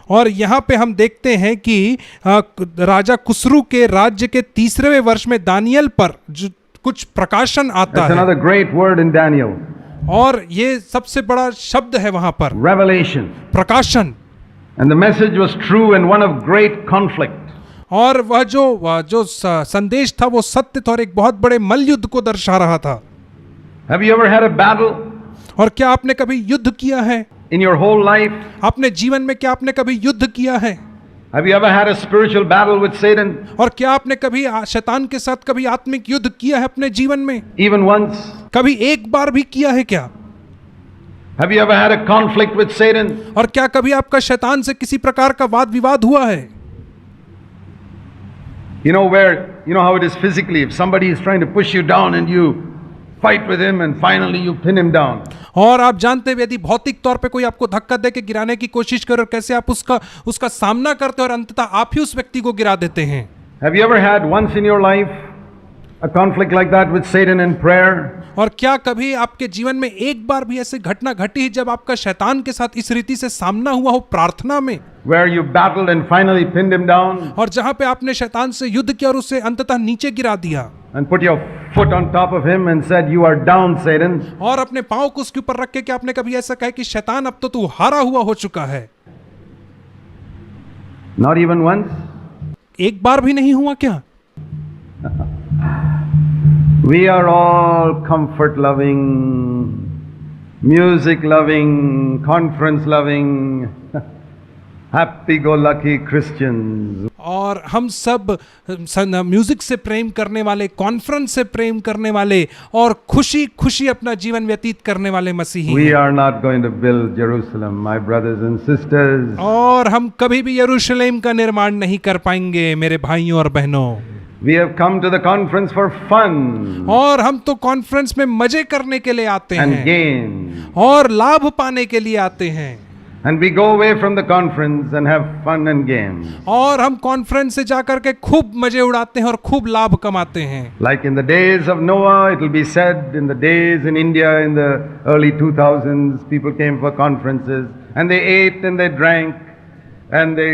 और यहाँ पे हम देखते हैं कि राजा कुसरू के राज्य के 3वें वर्ष में दानियल पर जो कुछ प्रकाशन आता That's है, another great word in Daniel. और ये सबसे बड़ा शब्द है वहां पर, Revelation. प्रकाशन। And the message was true and one of great conflict. और वह जो संदेश था वो सत्य था और एक बहुत बड़े मल्लयुद्ध को दर्शा रहा था। Have you ever had a battle और क्या आपने कभी युद्ध किया है? in your whole life? अपने जीवन में क्या आपने कभी युद्ध किया है? Have you ever had a spiritual battle with Satan? और क्या आपने कभी शैतान के साथ कभी आत्मिक युद्ध किया है अपने जीवन में? Even once? कभी एक बार भी किया है क्या? Have you ever had a conflict with Satan? और क्या कभी आपका शैतान से किसी प्रकार का वाद विवाद हुआ है? You know how it is physically. If somebody is trying to push you down and you fight with him and finally you pin him down. और आप जानते हैं यदि भौतिक तौर पे कोई आपको धक्का दे के गिराने की कोशिश करे और कैसे आप उसका सामना करते हैं और अंततः आप ही उस व्यक्ति को गिरा देते हैं। Have you ever had once in your life a conflict like that with Satan in prayer? और क्या कभी आपके जीवन में एक बार भी ऐसी घटना घटी जब आपका शैतान के साथ इस रीति से सामना हुआ हो प्रार्थना में, Where you battled and finally pinned him down और जहां पे आपने शैतान से युद्ध किया और उसे अंततः नीचे गिरा दिया and put your foot on top of him and said, "You are down, Satan." और अपने पांव को उसके ऊपर रख के, कि आपने कभी ऐसा कहा कि शैतान अब तो तू हारा हुआ हो चुका है? Not even once. एक बार भी नहीं हुआ क्या? We are all comfort loving, music loving, conference loving, happy go lucky Christians. और हम सब म्यूजिक से प्रेम करने वाले, कॉन्फ्रेंस से प्रेम करने वाले और खुशी खुशी अपना जीवन व्यतीत करने वाले मसीही We हैं। are not going to build Jerusalem, my brothers and sisters. और हम कभी भी यरूशलेम का निर्माण नहीं कर पाएंगे मेरे भाइयों और बहनों। We have come to the conference for fun और हम तो कॉन्फ्रेंस में मजे करने के लिए आते and हैं gain. और लाभ पाने के लिए आते हैं, And we go away from the conference and have fun and games. और हम कॉन्फ्रेंस से जाकर के खूब मजे उड़ाते हैं और खूब लाभ कमाते हैं। Like in the days of Noah, it will be said, in the days in India in the early 2000s, people came for conferences and they ate and they drank and they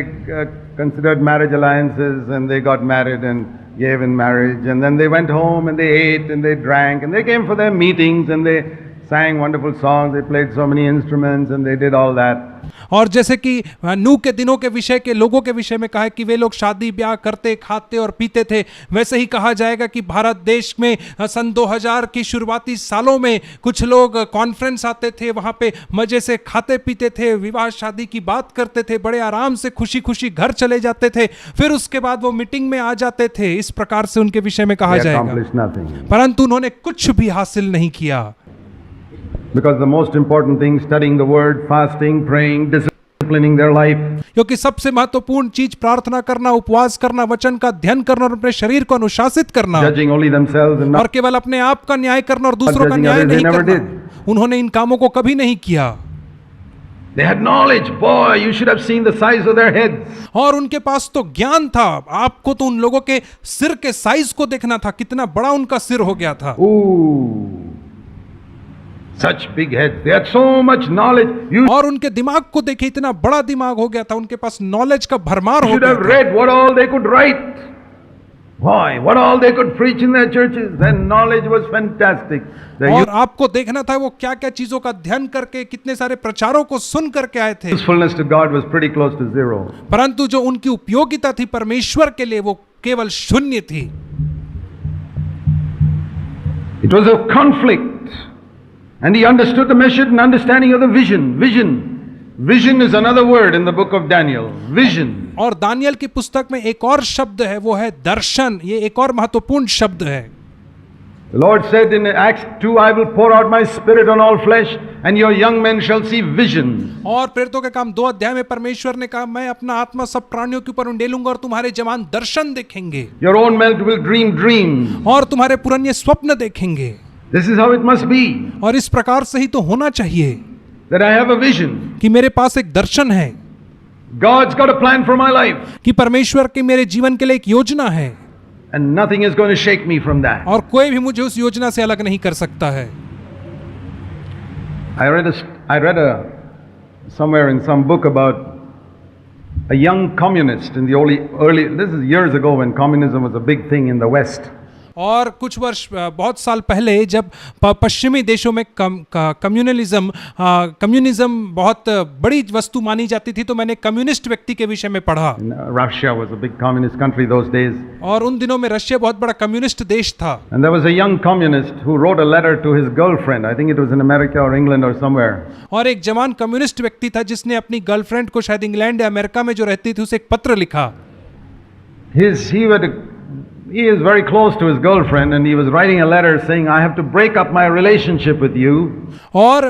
considered marriage alliances and they got married and gave in marriage, and then they went home and they ate and they drank and they came for their meetings and they sang wonderful songs, they played so many instruments and they did all that. और जैसे कि नूह के दिनों के विषय के लोगों के विषय में कहा है कि वे लोग शादी ब्याह करते, खाते और पीते थे, वैसे ही कहा जाएगा कि भारत देश में सन 2000 की शुरुआती सालों में कुछ लोग कॉन्फ्रेंस आते थे, वहाँ पे मजे से खाते पीते थे, विवाह शादी की बात करते थे, बड़े आराम से खुशी खुशी घर चले जाते थे, फिर उसके बाद वो मीटिंग में आ जाते थे। इस प्रकार से उनके विषय में कहा They जाएगा, accomplished nothing. परंतु उन्होंने कुछ भी हासिल नहीं किया। Because the most important thing, studying the word, fasting, praying, discipline, disciplining their life, क्योंकि सबसे महत्वपूर्ण चीज प्रार्थना करना, उपवास करना, वचन का अध्ययन करना और अपने शरीर को अनुशासित करना judging only themselves and और not केवल अपने आप का न्याय करना और दूसरों का judging न्याय others. They नहीं never करना। उन्होंने इन कामों को कभी नहीं किया। They had knowledge. Boy, you should have seen the size of their heads. और उनके पास तो ज्ञान था। आपको तो उन लोगों के सिर के साइज को देखना था, कितना बड़ा उनका सिर हो गया था। Ooh, such big heads. They had so much knowledge. You और उनके दिमाग को देखे, इतना बड़ा दिमाग हो गया था, उनके पास नॉलेज का भरमार हो should गया have था। read what all they could write. Why? What all they could preach in their churches. Then knowledge was fantastic. The और आपको देखना था वो क्या क्या चीजों का अध्ययन करके कितने सारे प्रचारों को सुन करके आए थे, usefulness to God was pretty close to zero. परंतु जो उनकी उपयोगिता थी परमेश्वर के लिए वो केवल शून्य थी। It was a conflict. And he understood the message and understanding of the vision. Vision is another word in the book of Daniel. Vision. और दानियल की पुस्तक में एक और शब्द है, वो है दर्शन। ये एक और महत्वपूर्ण शब्द है। The Lord said in Acts 2, I will pour out my spirit on all flesh and your young men shall see visions. और प्रेरितों के काम 2 अध्याय में परमेश्वर ने कहा, मैं अपना आत्मा सब प्राणियों के ऊपर उंडेलूंगा और तुम्हारे जवान दर्शन देखेंगे Your own men will dream dreams. और तुम्हारे पुराने स्वप्न देखेंगे। This is how it must be. और इस प्रकार से ही तो होना चाहिए That I have a vision. कि मेरे पास एक दर्शन है, God's got a plan for my life. कि परमेश्वर की मेरे जीवन के लिए एक योजना है And nothing is going to shake me from that. और कोई भी मुझे उस योजना से अलग नहीं कर सकता है। I read somewhere in some book about a young communist in the early, this is years ago when communism was a big thing in the West. और कुछ वर्ष, बहुत साल पहले जब पश्चिमी देशों में कम्युनलिज्म बहुत बड़ी वस्तु मानी जाती थी, तो मैंने कम्युनिस्ट व्यक्ति के विषय में पढ़ा। Russia was a big communist country those days. और उन दिनों में रशिया बहुत बड़ा कम्युनिस्ट देश था। And there was a young communist who wrote a letter to his girlfriend. I think it was in America or England or somewhere. और एक जवान कम्युनिस्ट व्यक्ति था जिसने अपनी गर्लफ्रेंड को, शायद इंग्लैंड या अमेरिका में जो रहती थी, उसे एक पत्र लिखा। He is very close to his girlfriend and he was writing a letter saying, I have to break up my relationship with you. और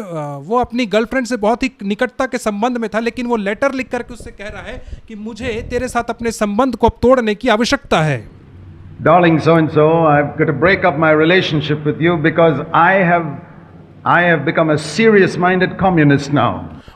वो अपनी गर्लफ्रेंड से बहुत ही निकटता के संबंध में था, लेकिन वो लेटर लिख करके उससे कह रहा है कि मुझे तेरे साथ अपने संबंध को अब तोड़ने की आवश्यकता है। Darling so and so, I've got to break up my relationship with you because I have become a serious-minded communist now.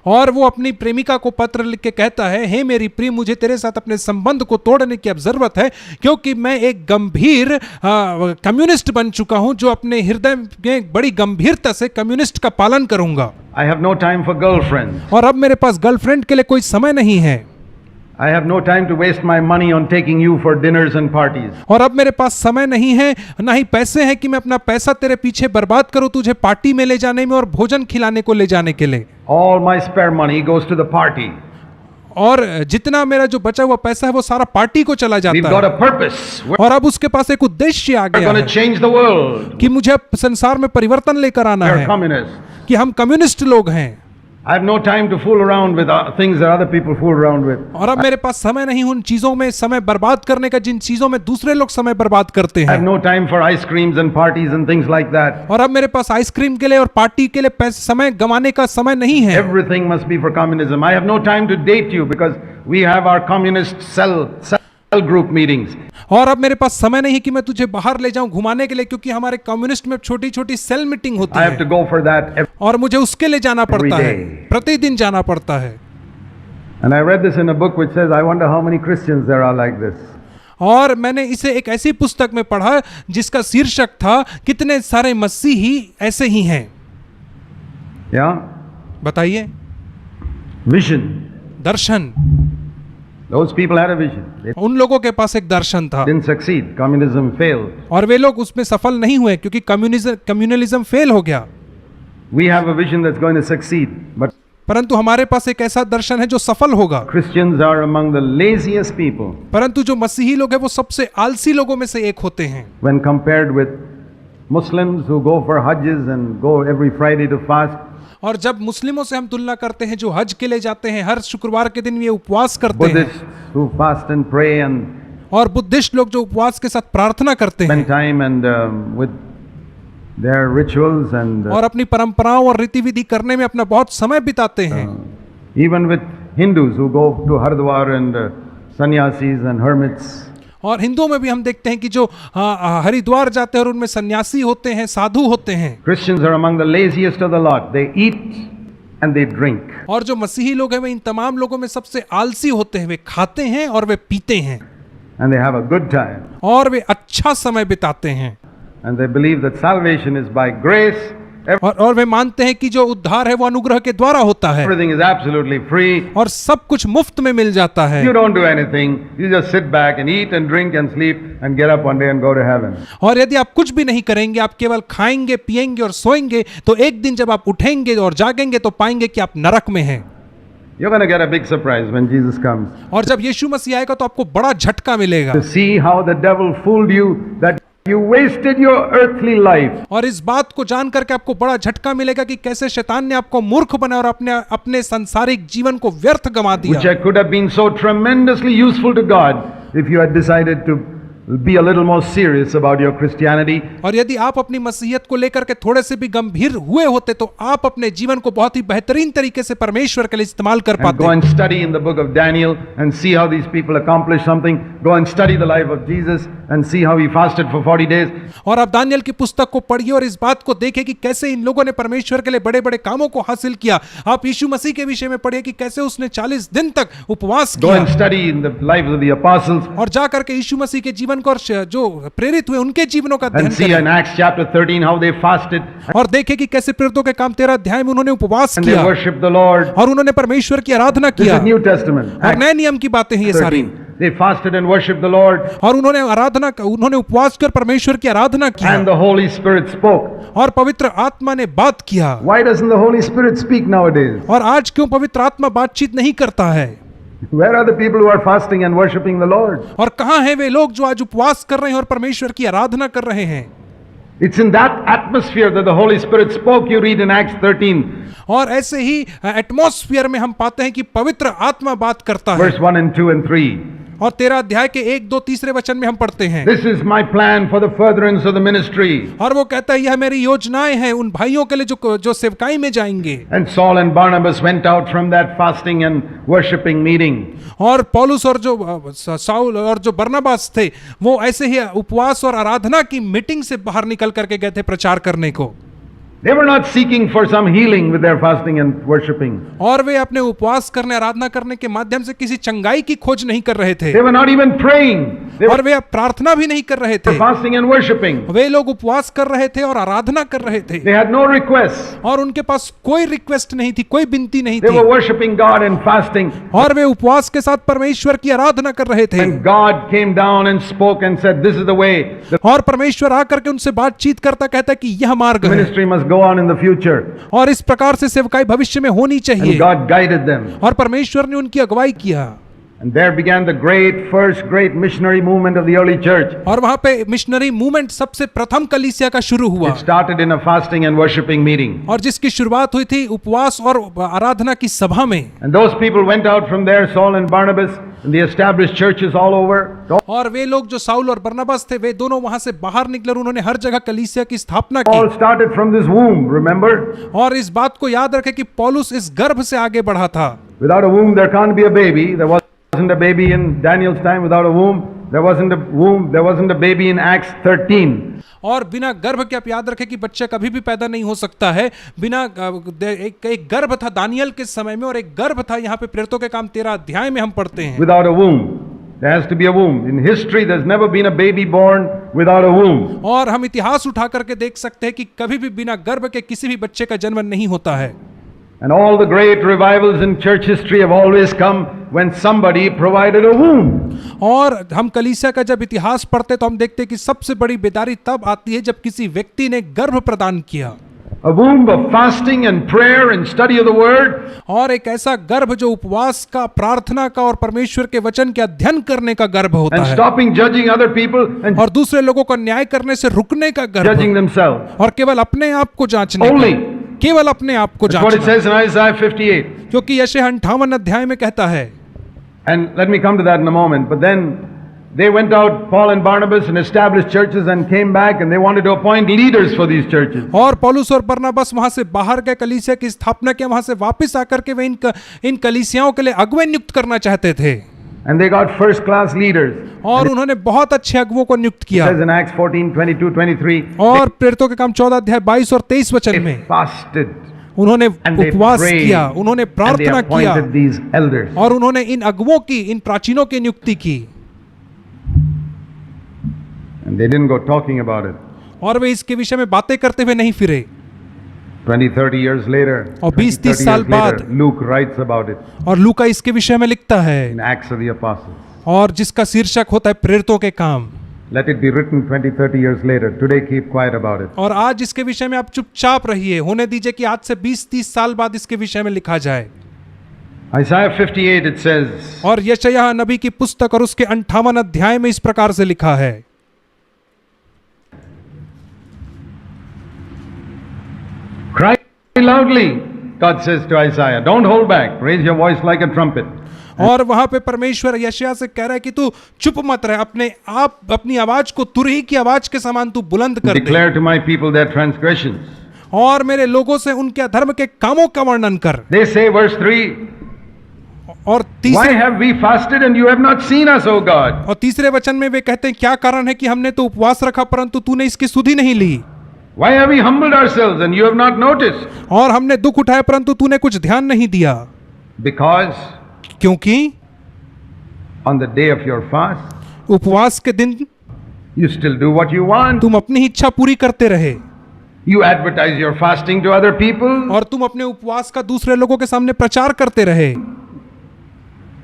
और वो अपनी प्रेमिका को पत्र लिख के कहता है, हे मेरी प्रिय, मुझे तेरे साथ अपने संबंध को तोड़ने की अब जरूरत है, क्योंकि मैं एक गंभीर कम्युनिस्ट बन चुका हूं जो अपने हृदय में बड़ी गंभीरता से कम्युनिस्ट का पालन करूंगा। I have no time for girlfriends. और अब मेरे पास गर्लफ्रेंड के लिए कोई समय नहीं है। I have no time to waste my money on taking you for dinners and parties. और अब मेरे पास समय नहीं है, ना ही पैसे हैं कि मैं अपना पैसा तेरे पीछे बर्बाद करूं तुझे पार्टी में ले जाने में और भोजन खिलाने को ले जाने के लिए। All my spare money goes to the party. और जितना मेरा जो बचा हुआ पैसा है वो सारा पार्टी को चला We've जाता got है। a purpose. We're और अब उसके पास एक उद्देश्य आ गया going है to change the world. कि मुझे अब संसार में परिवर्तन लेकर आना We're है, communists. कि हम कम्युनिस्ट लोग हैं। I have no time to fool around with things that other people fool around with. और अब मेरे पास समय नहीं उन चीजों में समय बर्बाद करने का जिन चीजों में दूसरे लोग समय बर्बाद करते I have हैं। no time for ice creams and parties and things like that. और अब मेरे पास आइसक्रीम के लिए और पार्टी के लिए समय गंवाने का समय नहीं है। Everything must be for communism. I have no time to date you because we have our communist cell group meetings. और अब मेरे पास समय नहीं कि मैं तुझे बाहर ले जाऊं घुमाने के लिए, क्योंकि हमारे कम्युनिस्ट में छोटी छोटी सेल मीटिंग होती I have to है go for that. और मुझे उसके लिए जाना पड़ता है, day. प्रतिदिन जाना पड़ता है। And I read this in a book which says, I wonder how many Christians there are like this. और मैंने इसे एक ऐसी पुस्तक में पढ़ा जिसका शीर्षक था, कितने सारे मसीही ऐसे ही हैं। Yeah? बताइए। Vision. Darshan. Those people had a vision. They उन लोगों के पास एक दर्शन था didn't succeed. Communism failed. और वे लोग उसमें सफल नहीं हुए क्योंकि कम्युनलिज्म फेल हो गया। We have a vision that's going to succeed. But परंतु हमारे पास एक ऐसा दर्शन है जो सफल होगा। Christians are among the laziest people परंतु जो मसीही लोग हैं वो सबसे आलसी लोगों में से एक होते हैं when compared with Muslims who go for Hajjs and go every Friday to fast. और जब मुस्लिमों से हम तुलना करते हैं जो हज के लिए जाते हैं, हर शुक्रवार के दिन ये उपवास करते हैं, Buddhists who fast and pray and और बुद्धिस्ट लोग जो उपवास के साथ प्रार्थना करते हैं spend time and with their rituals and और अपनी परंपराओं और रीति विधि करने में अपना बहुत समय बिताते हैं, even with Hindus who go to Haridwar and sannyasis and hermits. और हिंदुओं में भी हम देखते हैं कि जो हरिद्वार जाते हैं और उनमें सन्यासी होते हैं, साधु होते हैं। Christians are among the laziest of the lot. They eat and they drink. और जो मसीही लोग हैं वे इन तमाम लोगों में सबसे आलसी होते हैं। वे खाते हैं और वे पीते हैं And they have a good time. और वे अच्छा समय बिताते हैं। And they believe that salvation is by grace. और वे मानते हैं कि जो उद्धार है वो अनुग्रह के द्वारा होता है Everything is absolutely free. और सब कुछ मुफ्त में मिल जाता है। You don't do anything. You just sit back and eat and drink and sleep and get up one day and go to heaven. और यदि आप कुछ भी नहीं करेंगे, आप केवल खाएंगे, पिएंगे और सोएंगे, तो एक दिन जब आप उठेंगे और जागेंगे तो पाएंगे कि आप नरक में हैं। You're going to get a big surprise when Jesus comes. और जब यीशु मसीह आएगा तो आपको बड़ा झटका मिलेगा To see how the devil fooled you, that you wasted your earthly life. और इस बात को जान करके आपको बड़ा झटका मिलेगा कि कैसे शैतान ने आपको मूर्ख बनाया और अपने सांसारिक जीवन को व्यर्थ गंवा Which दिया, could have been so tremendously useful to God if you had decided to be a little more serious about your Christianity. और यदि आप अपनी मसीहियत को लेकर के थोड़े से भी गंभीर हुए होते तो आप अपने जीवन को बहुत ही बेहतरीन तरीके से परमेश्वर के लिए इस्तेमाल कर And पाते। go and study in the book of Daniel and see how these people accomplished something. Go and study the life of Jesus and see how he fasted for 40 days. और आप दानियल की पुस्तक को पढ़िए और इस बात को देखें कि कैसे इन लोगों ने परमेश्वर के लिए बड़े बड़े कामों को हासिल किया। आप यीशु मसीह के विषय में पढ़िए कि कैसे उसने 40 दिन तक उपवास Go and किया study in the lives of the apostles और जा करके यीशु मसीह के जीवन को और जो प्रेरित हुए उनके जीवनों का and अध्ययन see in करें Acts chapter 13 how they fasted और देखें कि कैसे प्रेरितों के काम 13 अध्याय में उन्होंने उपवास and they किया worshiped the Lord. और उन्होंने परमेश्वर की आराधना This किया। is New Testament. और Acts नए नियम की बातें हैं ये सारी। 13. They fasted and worshipped the Lord और उन्होंने उपवास कर परमेश्वर की आराधना किया and the Holy Spirit spoke. और पवित्र आत्मा ने बात किया। Why doesn't the Holy Spirit speak nowadays? और आज क्यों पवित्र आत्मा बातचीत नहीं करता है? Where are the people who are fasting and worshipping the Lord? और कहाँ हैं वे लोग जो आज उपवास कर रहे हैं और परमेश्वर की आराधना कर रहे हैं? It's in that atmosphere that the Holy Spirit spoke, you read in Acts 13, और ऐसे ही एटमॉस्फेयर में हम पाते हैं कि पवित्र आत्मा बात करता है। verse 1 and 2 and 3. और 13 अध्याय के 1, 2, तीसरे वचन में हम पढ़ते हैं This is my plan for the furtherance of the ministry. और वो कहता है यह मेरी योजनाएं हैं उन भाइयों के लिए जो सेवकाई में जाएंगे। And Saul and Barnabas went out from that fasting and worshipping meeting. और पौलुस और जो साउल और जो बरनबास थे वो ऐसे ही उपवास और आराधना की मीटिंग से बाहर निकल करके गए थे प्रचार करने को। They were not seeking for some healing with their fasting and worshipping. और वे अपने उपवास करने आराधना करने के माध्यम से किसी चंगाई की खोज नहीं कर रहे थे They were not even praying. They और were वे प्रार्थना भी नहीं कर रहे थे। fasting and worshipping. वे लोग उपवास कर रहे थे और आराधना कर रहे थे They had no requests. और उनके पास कोई रिक्वेस्ट नहीं थी, कोई विनती नहीं They थी were worshiping God and fasting. और वे उपवास के साथ परमेश्वर की आराधना कर रहे थे। And God came down and spoke and said, this is the way. The और परमेश्वर आकर के उनसे बातचीत करता कहता है कि यह मार्ग है ministry must go on in the future. और इस प्रकार से सेवकाई भविष्य में होनी And चाहिए। God guided them. और परमेश्वर ने उनकी अगुवाई किया And there began the first great missionary movement of the early church. और वहां पे मिशनरी मूवमेंट सबसे प्रथम कलीसिया का शुरू हुआ It started in a fasting and worshipping meeting. और जिसकी शुरुआत हुई थी उपवास और आराधना की सभा में। And those people went out from there, Saul and Barnabas, and they established churches all over. और वे लोग जो साउल और बरनबास थे वे दोनों वहां से बाहर निकले और उन्होंने हर जगह कलीसिया की स्थापना All की। started from this womb, remember? और इस बात को याद रखें कि पौलुस इस गर्भ से आगे बढ़ा था। Without a womb there can't be a baby. There wasn't a baby in Daniel's time without a womb. There wasn't a womb, there wasn't a baby in Acts 13. और बिना गर्भ के आप याद रखें कि बच्चा कभी भी पैदा नहीं हो सकता है। बिना एक गर्भ था दानियल के समय में और एक गर्भ था यहाँ पे प्रेरितों के काम 13 अध्याय में हम पढ़ते हैं। Without a womb. There has to be a womb. In history there's never been a baby born without a womb. और हम इतिहास उठा करके देख सकते हैं कि कभी भी बिना गर्भ के किसी भी बच्चे का जन्म नहीं होता है। And all the great revivals in church history have always come when somebody provided a womb. और हम कलीसिया का जब इतिहास पढ़ते तो हम देखते हैं कि सबसे बड़ी बेदारी तब आती है जब किसी व्यक्ति ने गर्भ प्रदान किया। A womb of fasting and prayer and study of the word. और एक ऐसा गर्भ जो उपवास का, प्रार्थना का और परमेश्वर के वचन के अध्ययन करने का गर्भ होता And है stopping judging other people and और दूसरे लोगों को न्याय करने से रुकने का गर्भ judging themselves. और केवल अपने आप को जांचने Only. का, केवल अपने आप को That's what it जांचना, says in Isaiah 58. क्योंकि यशायाह 58 अध्याय में कहता है। And let me come to that in a moment. But then They went out, Paul and Barnabas, and established churches and came back and they wanted to appoint leaders for these churches. और पौलुस और बरनबास वहां से बाहर गए, कलीसिया की स्थापना किया, वहां से वापस आकर के वे इन कलीसियाओं के लिए अगुवे नियुक्त करना चाहते थे। And they got first class leaders. और उन्होंने बहुत अच्छे अगुवों को नियुक्त It किया। says in Acts 14, 22, 23, और प्रेरितों के काम 14 अध्याय 22 और 23 वचन they में fasted उन्होंने and they उपवास prayed किया, उन्होंने and they प्रार्थना किया appointed these elders. और उन्होंने इन अगुवों की, इन प्राचीनों की नियुक्ति की। And they didn't go talking about it. और वे इसके विषय में बातें करते हुए नहीं फिरे। 20, 30 years later, और 20, 30 30 साल years later, बाद Luke writes about it और लूका इसके विषय में लिखता है, in Acts of the Apostles. और जिसका शीर्षक होता है प्रेरितों के काम। Let it be written 20, 30 years later. Today keep quiet about it. और आज इसके विषय में आप चुपचाप रहिए, होने दीजिए कि आज से 20-30 साल बाद इसके विषय में लिखा जाए। Isaiah 58 it says, और यशायाह नबी की पुस्तक और उसके 58 अध्याय में इस प्रकार से लिखा है, cry loudly, God says to Isaiah, don't hold back, raise your voice like a trumpet. और वहां पे परमेश्वर यशायाह से कह रहा है कि तू चुप मत रह, अपने आप अपनी आवाज को तुरही की आवाज के समान तू बुलंद कर दे, Declare to my people their transgressions. और मेरे लोगों से उनके अधर्म के कामों का वर्णन कर। They say, verse 3, और why तीसरे have we fasted and you have not seen us, O God? और तीसरे वचन में वे कहते हैं, क्या कारण है कि हमने तो उपवास रखा परंतु तूने इसकी सुधि नहीं ली, Why have we humbled ourselves and you have not noticed? और हमने दुख उठाए परंतु तूने कुछ ध्यान नहीं दिया। Because क्योंकि on the day of your fast, उपवास के दिन you still do what you want. तुम अपनी इच्छा पूरी करते रहे, You advertise your fasting to other people. और तुम अपने उपवास का दूसरे लोगों के सामने प्रचार करते रहे।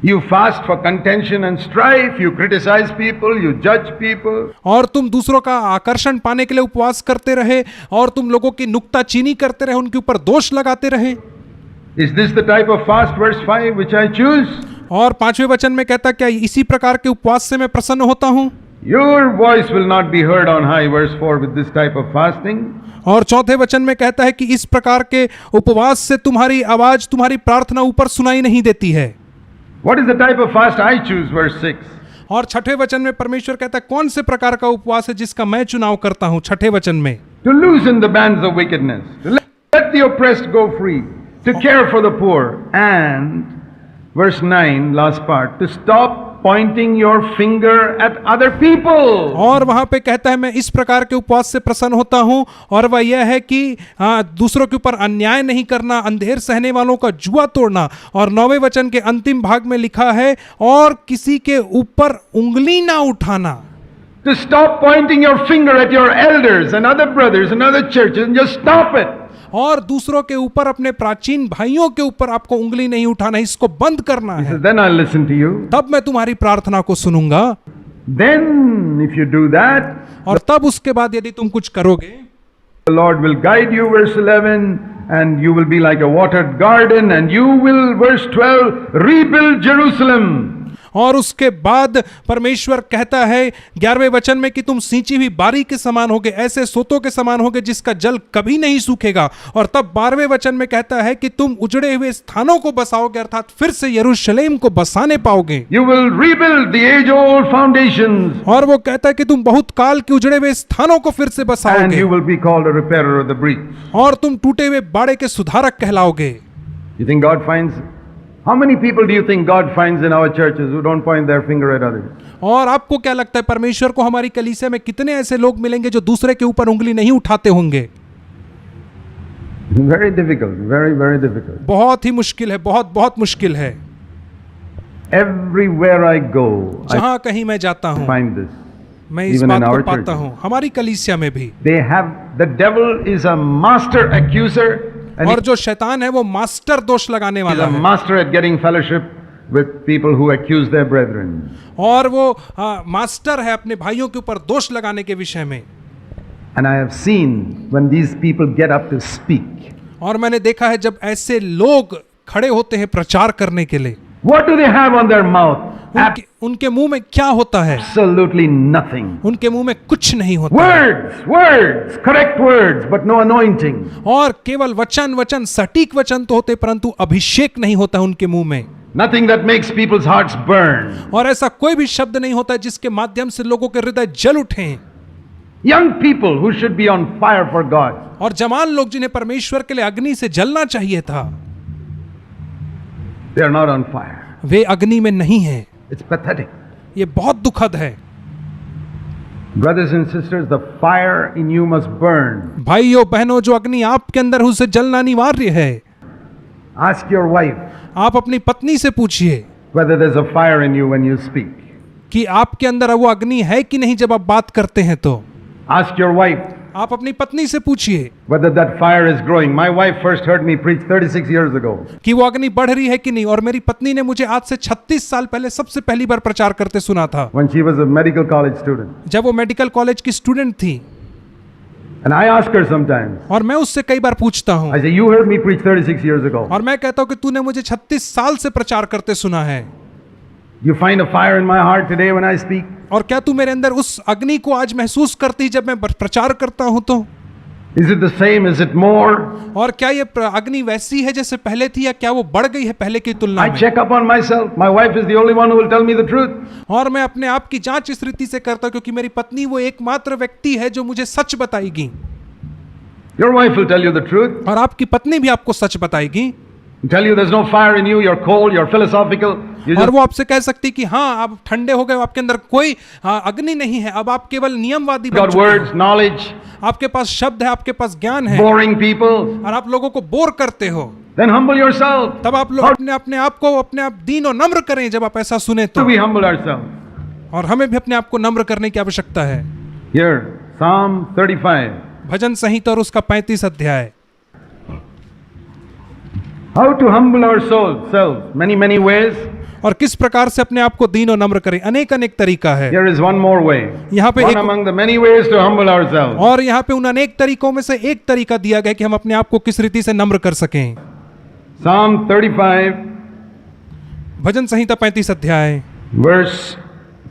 You fast for contention and strife. You criticize people. You judge people. और तुम दूसरों का आकर्षण पाने के लिए उपवास करते रहे, और तुम लोगों की नुक्ताचीनी करते रहे, उनके ऊपर दोष लगाते रहे। Is this the type of fast, verse 5, which I choose? और 5वें वचन में कहता, क्या इसी प्रकार के उपवास से मैं प्रसन्न होता हूं? Your voice will not be heard on high, verse 4, with this type of fasting. और 4वें वचन में कहता है कि इस प्रकार के उपवास से तुम्हारी आवाज, तुम्हारी प्रार्थना ऊपर सुनाई नहीं देती है। What is the type of fast I choose, verse 6? और 6वें वचन में परमेश्वर कहता है, कौन से प्रकार का उपवास है जिसका मैं चुनाव करता हूं? 6वें वचन में, To loosen the bands of wickedness, to let the oppressed go free, to care for the poor, and, verse 9, last part, to stop pointing your finger at other people. और वहां पे कहता है, मैं इस प्रकार के उपवास से प्रसन्न होता हूं, और वह यह है कि दूसरों के ऊपर अन्याय नहीं करना, अंधेर सहने वालों का जुआ तोड़ना। और 9वें वचन के अंतिम भाग में लिखा है, और किसी के ऊपर उंगली ना उठाना। To stop pointing your finger at your elders and other brothers and other churches and just stop it. और दूसरों के ऊपर, अपने प्राचीन भाइयों के ऊपर आपको उंगली नहीं उठाना, इसको बंद करना He है। says, then I'll listen to you. तब मैं तुम्हारी प्रार्थना को सुनूंगा। Then, if you do that, और तब उसके बाद यदि तुम कुछ करोगे, the Lord will guide you, verse 11, and you will be like a watered garden, and you will, verse 12, rebuild Jerusalem. और उसके बाद परमेश्वर कहता है 11वें वचन में कि तुम सींची हुई बारी के समान होगे, ऐसे सोतों के समान होगे जिसका जल कभी नहीं सूखेगा। और तब 12वें वचन में कहता है कि तुम उजड़े हुए स्थानों को बसाओगे, अर्थात फिर से यरूशलेम को बसाने पाओगे। You will rebuild the age-old foundations, और वो कहता है कि तुम बहुत काल के उजड़े हुए स्थानों को फिर से and बसाओगे, you will be called a repairer of the breach. और तुम टूटे हुए बाड़े के सुधारक कहलाओगे। You think God finds, how many people do you think God finds in our churches who don't point their finger at others? और आपको क्या लगता है, परमेश्वर को हमारी कलीसिया में कितने ऐसे लोग मिलेंगे जो दूसरे के ऊपर उंगली नहीं उठाते होंगे? Very difficult, very, very difficult. बहुत ही मुश्किल है, बहुत बहुत मुश्किल है। Everywhere I go, I जहां कहीं मैं जाता हूं, find this. मैं इस Even बात in को our पाता churches. हूं, हमारी कलीसिया में भी। They have, the devil is a master accuser, and और जो शैतान है वो मास्टर दोष लगाने he's वाला a है, master at getting fellowship with people who accuse their brethren. और वो मास्टर है अपने भाइयों के ऊपर दोष लगाने के विषय में। And I have seen when these people get up to speak, और मैंने देखा है जब ऐसे लोग खड़े होते हैं प्रचार करने के लिए, what do they have on their mouth? उनके मुंह में क्या होता है? Absolutely nothing. उनके मुंह में कुछ नहीं होता है। Words, words, correct words, but no anointing. और केवल वचन वचन, सटीक वचन तो होते परंतु अभिषेक नहीं होता उनके मुंह में। Nothing that makes people's hearts burn. और ऐसा कोई भी शब्द नहीं होता जिसके माध्यम से लोगों के हृदय जल उठें। Young people who should be on fire for God. और जवान लोग जिन्हें परमेश्वर के लिए अग्नि से जलना चाहिए था, They are not on fire. वे अग्नि में नहीं हैं। It's pathetic. ये बहुत दुखद है। Brothers and sisters, the fire in you must burn. भाइयों बहनों, जो अग्नि आपके अंदर है उसे जलना अनिवार्य है। Ask your wife आप अपनी पत्नी से पूछिए whether there's a fire in you when you speak. कि आपके अंदर वो अग्नि है कि नहीं जब आप बात करते हैं। तो Ask your wife आप अपनी पत्नी से पूछिए whether that fire is growing. My wife first heard me preach 36 years ago. कि वो अग्नि बढ़ रही है कि नहीं। और मेरी पत्नी ने मुझे आज से 36 साल पहले सबसे पहली बार प्रचार करते सुना था, When she was a medical college student. जब वो मेडिकल कॉलेज की स्टूडेंट थी। And I ask her sometimes. और मैं उससे कई बार पूछता हूँ I say, you heard me preach 36 years ago. और मैं कहता हूँ कि तूने मुझे 36 साल से प्रचार करते सुना है, You find a fire in my heart today when I speak? और क्या तू मेरे अंदर उस अग्नि को आज महसूस करती जब मैं प्रचार करता हूँ? तो Is it the same? Is it more? और क्या ये अग्नि वैसी है जैसे पहले थी, या क्या वो बढ़ गई है पहले की तुलना I में? check up on myself. My wife is the only one who will tell me the truth. और मैं अपने आप की जांच इस रीति से करता हूं क्योंकि मेरी पत्नी वो एकमात्र व्यक्ति है जो मुझे सच बताएगी। Your wife will tell you the truth. और आपकी पत्नी भी आपको सच बताएगी। Tell you there's no fire in you, you're cold, you're philosophical. You और just वो आपसे कह सकती कि हाँ आप ठंडे हो गए, आपके अंदर कोई अग्नि नहीं है, अब आप केवल नियमवादी बन got चुके words, हैं। knowledge, आपके पास शब्द है, आपके पास ज्ञान है, boring people. और आप लोगों को बोर करते हो। Then humble yourself. तब आप लोग अपने आप को अपने आप दीन और नम्र करें। जब आप ऐसा सुने Do तो, we humble ourselves? और हमें भी अपने आप को नम्र करने की आवश्यकता है। Here, Psalm 35. भजन संहिता और उसका 35 अध्याय। How to humble ourselves? Many ways. और किस प्रकार से अपने आप को दीन और नम्र करें, अनेक अनेक तरीका है। Here is one more way. यहाँ पे One एक among the many ways to humble ourselves. और यहाँ पे उन अनेक तरीकों में से एक तरीका दिया गया कि हम अपने आप को किस रीति से नम्र कर सकें। Psalm 35, भजन संहिता 35 अध्याय verse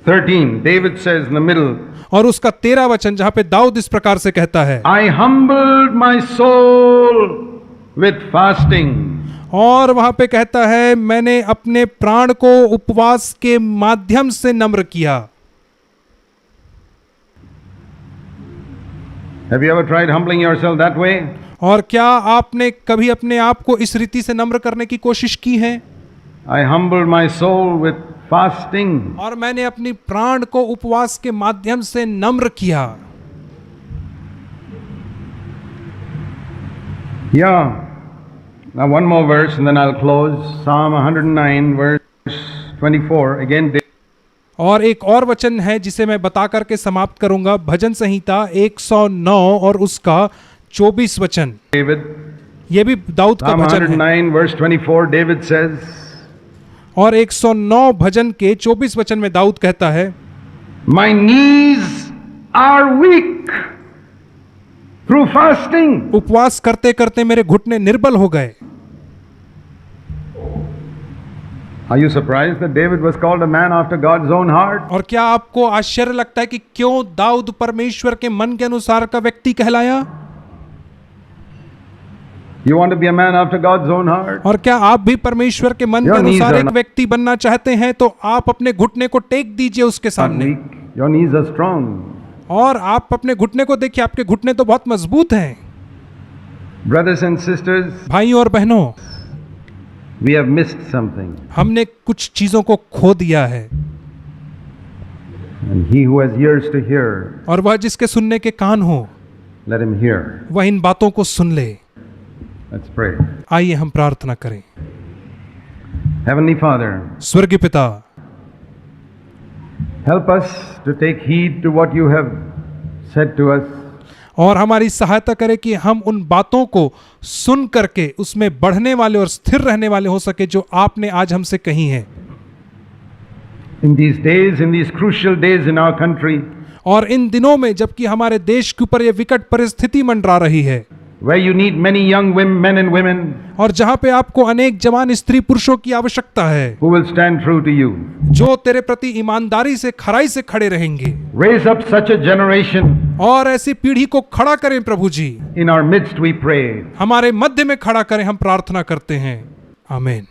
13. David says in the middle, और उसका 13 वचन, जहाँ पे दाऊद इस प्रकार से कहता है, I humbled my soul with fasting. और वहां पे कहता है मैंने अपने प्राण को उपवास के माध्यम से नम्र किया। Have you ever tried humbling yourself that way? और क्या आपने कभी अपने आप को इस रीति से नम्र करने की कोशिश की है? I humbled my soul with fasting. और मैंने अपनी प्राण को उपवास के माध्यम से नम्र किया। Yeah. Now one more verse and then I'll close. Psalm 109 verse 24. Again, और एक और वचन है जिसे मैं बता करके समाप्त करूंगा। भजन संहिता 109 और उसका 24 वचन। David. ये भी दाऊद का Psalm वचन है। 109 verse 24. David says, और 109 भजन के 24 वचन में दाऊद कहता है, My knees are weak through fasting. उपवास करते करते मेरे घुटने निर्बल हो गए। Are you surprised that David was called a man after God's own heart? और क्या आपको आश्चर्य लगता है कि क्यों दाऊद परमेश्वर के मन के अनुसार का व्यक्ति कहलाया? You want to be a man after God's own heart? और क्या आप भी परमेश्वर के मन के Your knees अनुसार are एक not- व्यक्ति बनना चाहते हैं? तो आप अपने घुटने को टेक दीजिए उसके Not सामने, weak. Your knees are strong. और आप अपने घुटने को देखिए, आपके घुटने तो बहुत मजबूत हैं। Brothers and sisters, भाइयों और बहनों, we have missed something. हमने कुछ चीजों को खो दिया है, And he who has ears to hear, और वह जिसके सुनने के कान हो let him hear. वह इन बातों को सुन ले। Let's pray. आइए हम प्रार्थना करें। Heavenly Father, स्वर्गीय पिता, help us to take heed to what you have said to us. और हमारी सहायता करें कि हम उन बातों को सुन करके उसमें बढ़ने वाले और स्थिर रहने वाले हो सके जो आपने आज हमसे कही हैं। In these days, in these crucial days in our country, और इन दिनों में जबकि हमारे देश के ऊपर यह विकट परिस्थिति मंडरा रही है, where you need many young women, men and women और जहां पे आपको अनेक जवान स्त्री पुरुषों की आवश्यकता है who will stand true to you. जो तेरे प्रति ईमानदारी से खराई से खड़े रहेंगे, Raise up such a generation और ऐसी पीढ़ी को खड़ा करें प्रभु जी। in our midst, we pray. हमारे मध्य में खड़ा करें, हम प्रार्थना करते हैं। आमीन।